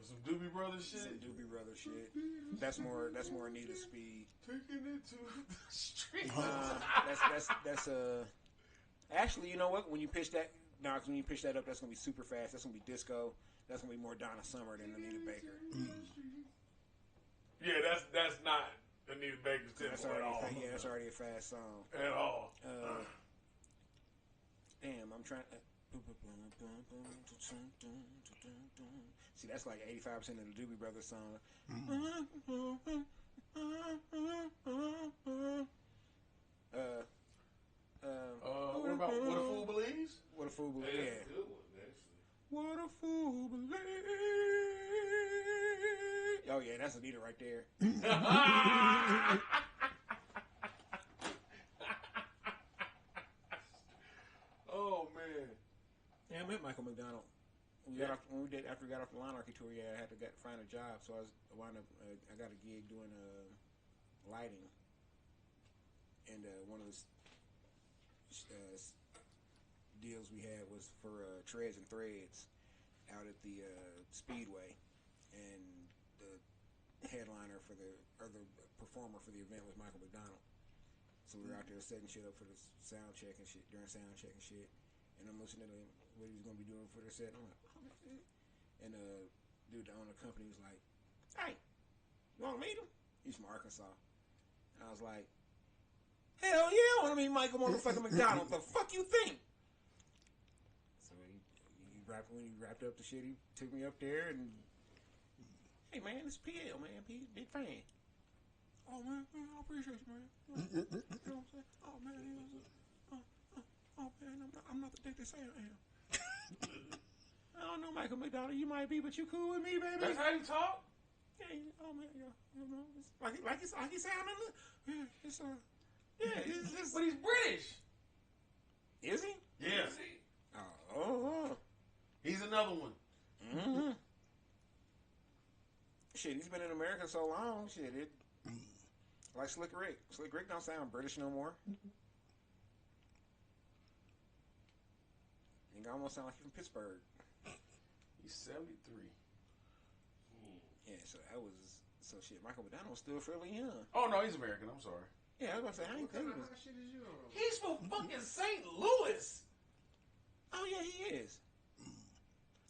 Some Doobie Brothers shit. some Doobie Brothers shit. That's more Anita speed. Taking it to the street. That's actually, you know what? When you pitch that, when you pitch that up, that's gonna be super fast. That's gonna be disco. That's gonna be more Donna Summer than Anita Baker. Yeah, that's not Anita Baker's That's tempo at all. that's already a fast song. At all. Damn, I'm trying. See, that's like 85% of the Doobie Brothers song. What about What a Fool Believes? What a Fool Believes. Hey, Yeah. that's a good one, actually. What a fool believes. Oh yeah, that's Anita right there. Oh man. Yeah, I met Michael McDonald. After we got off the Lawnarchy tour, I had to find a job, so I got a gig doing lighting, and one of the deals we had was for Treads and Threads out at the Speedway, and the headliner or the performer for the event was Michael McDonald. So we were out there setting shit up for the sound check and shit, during sound check and shit. And I'm listening to what he was going to be doing for the set. And I'm like, oh, that's it. And dude, the owner of the company was like, hey, you want to meet him? He's from Arkansas. And I was like, hell yeah, I want to meet Michael motherfucking McDonald. What the fuck you think? So when he wrapped up the shit, he took me up there and, hey man, it's PL, man. Big fan. Oh man, I appreciate you, man. You know what I'm saying? Oh man, I'm not the dick they say I am. I don't know, Michael McDonald. You might be, but you cool with me, baby. That's how you talk? Yeah, oh man, yeah. You know, it's like he sounding. Yeah, it's But he's British. Is he? Yeah. Oh. He's another one. Mm-hmm. Shit, he's been in America so long. Shit, like Slick Rick. Slick Rick don't sound British no more. He almost sound like he's from Pittsburgh. He's 73. Yeah, so shit. Michael McDonald's still fairly young. Oh no, he's American. I'm sorry. Yeah, I was gonna say I ain't What kind thinking. of hot shit is you on? He's from fucking St. Louis. Oh yeah, he is.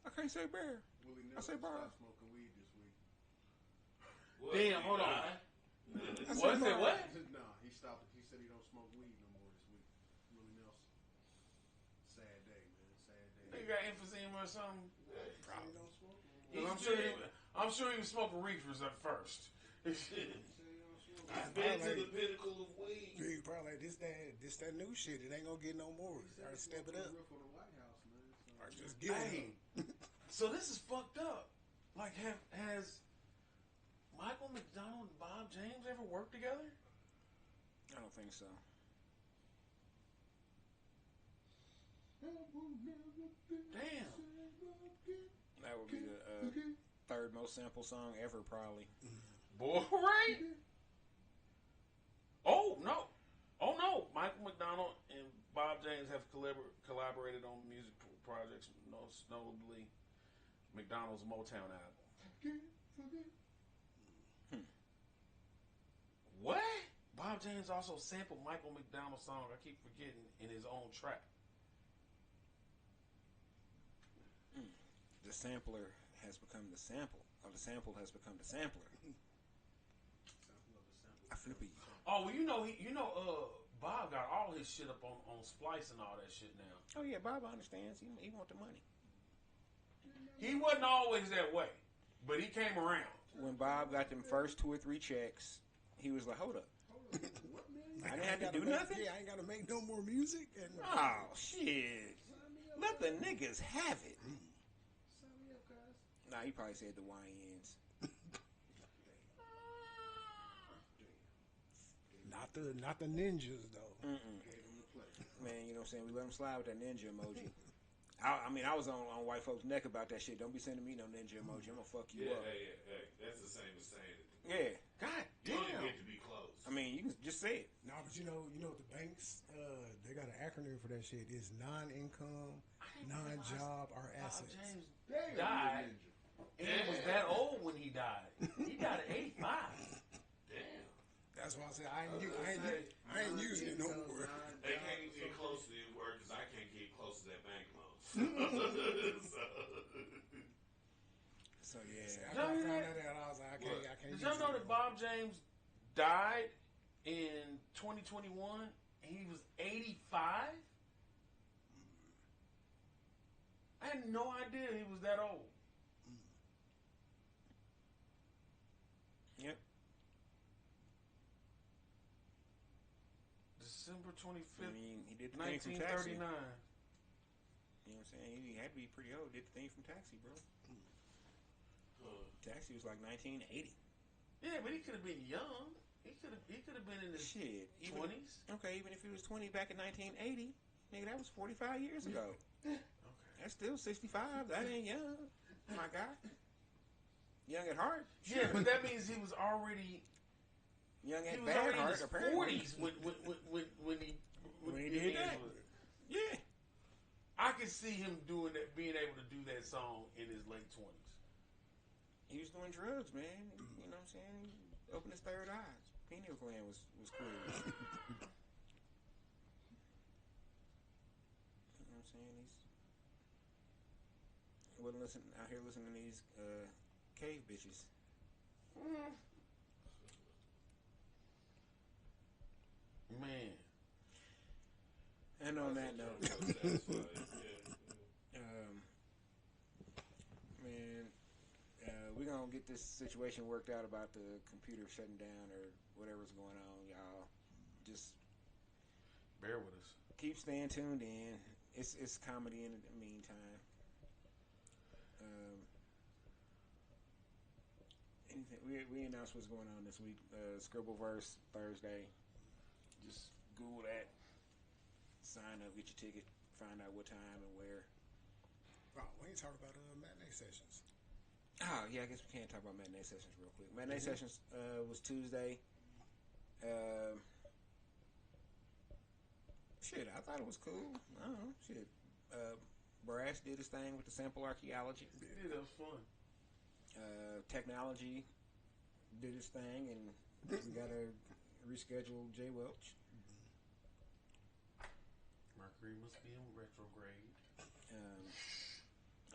I can't say bear. Willie I say Nelson bar. stopped smoking weed this week. What? Damn, hold on. I What? Say what? No, he stopped it. He said he don't smoke weed no more this week. Willie Nelson. Sad day, man. Sad He day. got emphysema or something. He don't smoke no more. Because I'm sure he was smoking reefers at first. He said he don't smoke He's weed. been to the pinnacle of weed. You probably like this that new shit. It ain't gonna get no more. He said Gotta he step it up. real for the White House, man. So, Or just get Hey, it. so this is fucked up. Like, has Michael McDonald and Bob James ever worked together? I don't think so. Damn. That would be the third most sample song ever, probably. Boy, right? Oh no! Michael McDonald and Bob James have collaborated on music projects, most notably McDonald's Motown album. What? Bob James also sampled Michael McDonald's song, I keep forgetting, in his own track. The sampler has become the sample, or the sample has become the sampler. I flip it. Oh, well, Bob got all his shit up on Splice and all that shit now. Oh yeah, Bob understands. He want the money. He wasn't always that way, but he came around. When Bob got them first 2 or 3 checks, he was like, "Hold up, What million? I didn't have to gotta do make, nothing." Yeah, I ain't got to make no more music. And Oh shit! Let the niggas have it. Sign me up, guys. Nah, he probably said the YNs. not the ninjas though. Man, you know what I'm saying? We let him slide with that ninja emoji. I mean, I was on white folks' neck about that shit. Don't be sending me no ninja emoji. I'm gonna fuck you up. Hey, that's the same as saying it. Yeah. God You don't damn. get to be close. I mean, you can just say it. No, but you know what the banks they got an acronym for that shit. It's non-income, non-job, or assets. James Damn, died, you and he was that old when he died. He died at 85. Damn. That's why I said I ain't using it no more. They can't even get close to the word because I can't get close to that bank loan. So yeah. After I found that out, I was like, I can't. Did use y'all know it that anymore. Bob James died in 2021 and he was 85? I had no idea he was that old. Yep. December I 25th, mean, he did the thing from Taxi. 1939. You know what I'm saying? He had to be pretty old. Did the thing from Taxi, bro. Taxi was like 1980. Yeah, but he could have been young. He could have been in his Shit. 20s. Okay, even if he was 20 back in 1980, nigga, that was 45 years ago. Okay. That's still 65. That ain't young, my guy. Young at heart. Yeah, but that means he was already Young he at was bad already in heart, his apparently. 40s when he did that. Yeah. I could see him doing that, being able to do that song in his late 20s. He was doing drugs, man. You know what I'm saying? He opened his third eyes. Pineal gland was clear. You know what I'm saying? He wasn't out here listening to these cave bitches. Man. And on that note, man, we're gonna get this situation worked out about the computer shutting down or whatever's going on, y'all. Just Bear with us. keep staying tuned in. It's comedy in the meantime. Anything we announced what's going on this week. Scribbleverse Thursday. Just Google that. Sign up, get your ticket, find out what time and where. Oh, we ain't talking about matinee sessions. Oh yeah, I guess we can't talk about matinee sessions real quick. Matinee sessions was Tuesday. Shit, I thought it was cool. I don't know. Shit. Brass did his thing with the sample archaeology. Yeah, that was fun. Technology did his thing, and we got to reschedule Jay Welch. Mercury must be in retrograde.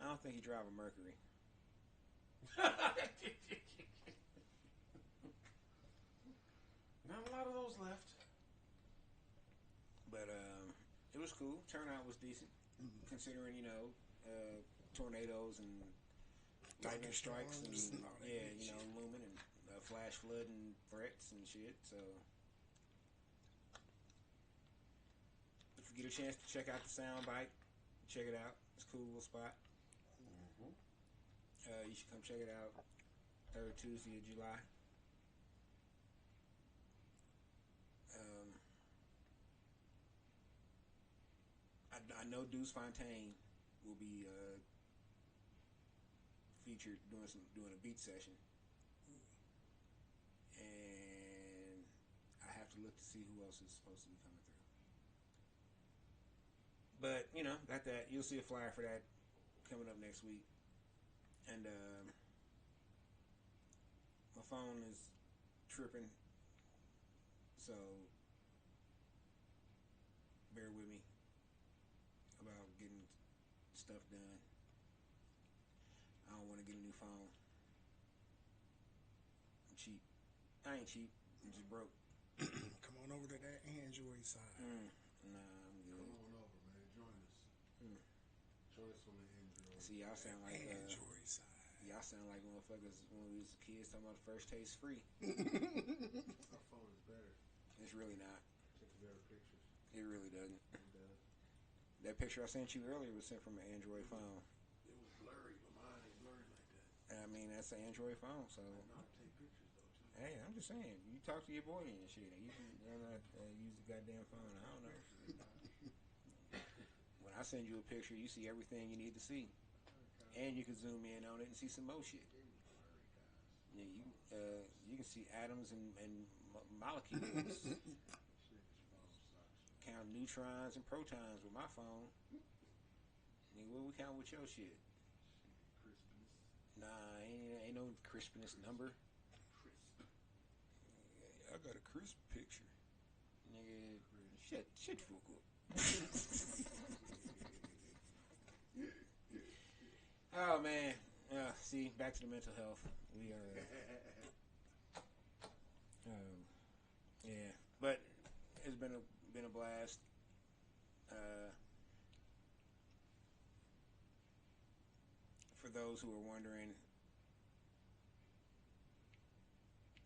I don't think he drive a Mercury. Not a lot of those left. But it was cool. Turnout was decent, considering tornadoes and lightning strikes and looming and flash flood and threats and shit. So if you get a chance to check out the soundbite, check it out. It's a cool little spot. You should come check it out. 3rd Tuesday of July. I know Deuce Fontaine will be featured doing a beat session, and I have to look to see who else is supposed to be coming through. But got that. You'll see a flyer for that coming up next week, and my phone is tripping, so bear with me about getting stuff done. I don't want to get a new phone. I'm cheap. I ain't cheap. I'm just broke. Come on over to that Android side. Nah, I'm good. Come on over, man. Join us. Join us on the Android. See, y'all sound like Android side. y'all sound like motherfuckers when we was kids talking about first taste free. Our phone is better. It's really not. Takes better pictures. It really doesn't. It does. That picture I sent you earlier was sent from an Android phone. It was blurry, but mine ain't blurry like that. And I mean, that's an Android phone, so. I know how to take pictures though too. Hey, I'm just saying, you talk to your boy and shit. You can use the goddamn phone. I don't know. When I send you a picture, you see everything you need to see, and you can zoom in on it and see some more shit. They was blurry, guys. Yeah, you can see atoms and molecules, Shit, this phone sucks. count neutrons and protons with my phone. Nigga, what we count with your shit? Crispness. Nah, ain't no crispness number. Crisp. I got a crisp picture. Nigga, shit fuck up. Oh man. See, back to the mental health. We are yeah. But it's been a blast. For those who are wondering,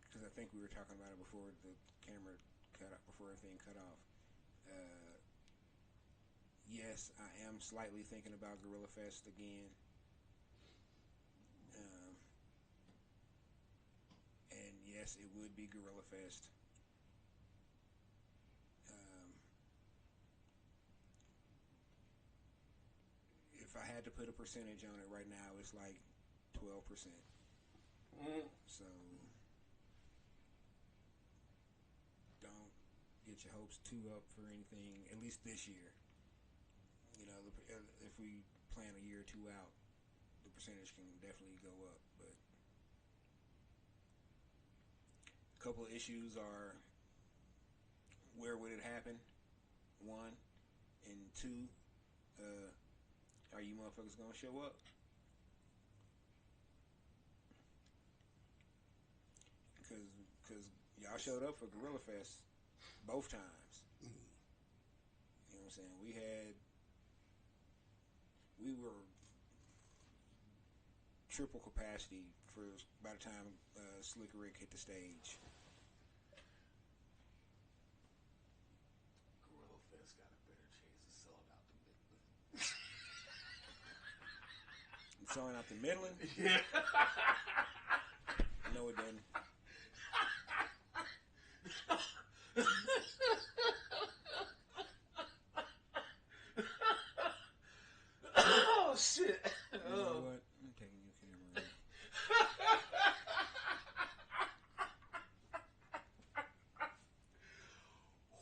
because I think we were talking about it before the camera cut off, before everything cut off. Yes, I am slightly thinking about Gorilla Fest again. And yes, it would be Gorilla Fest. If I had to put a percentage on it right now, it's like 12%. So don't get your hopes too up for anything, at least this year. You know, if we plan a year or two out, the percentage can definitely go up. But a couple of issues are, where would it happen? One. And two, are you motherfuckers gonna show up? Because y'all showed up for Gorilla Fest both times. You know what I'm saying? We were triple capacity by the time Slick Rick hit the stage. Gorilla Fest got a better chance of selling out the Midland. Selling out the Midland? Yeah. No, it doesn't. Oh shit. You know what? I'm taking your camera.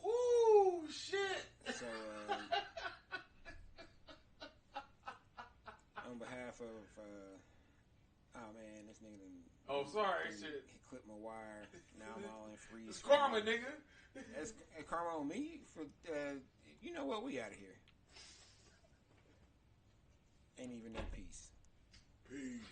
Whoo shit. So, on behalf of, oh man, this nigga done, Oh, sorry, done shit. He clipped my wire. Now I'm all in freeze. It's karma, nigga. That's karma on me for, you know what? We out of here. Ain't even no peace. Peace.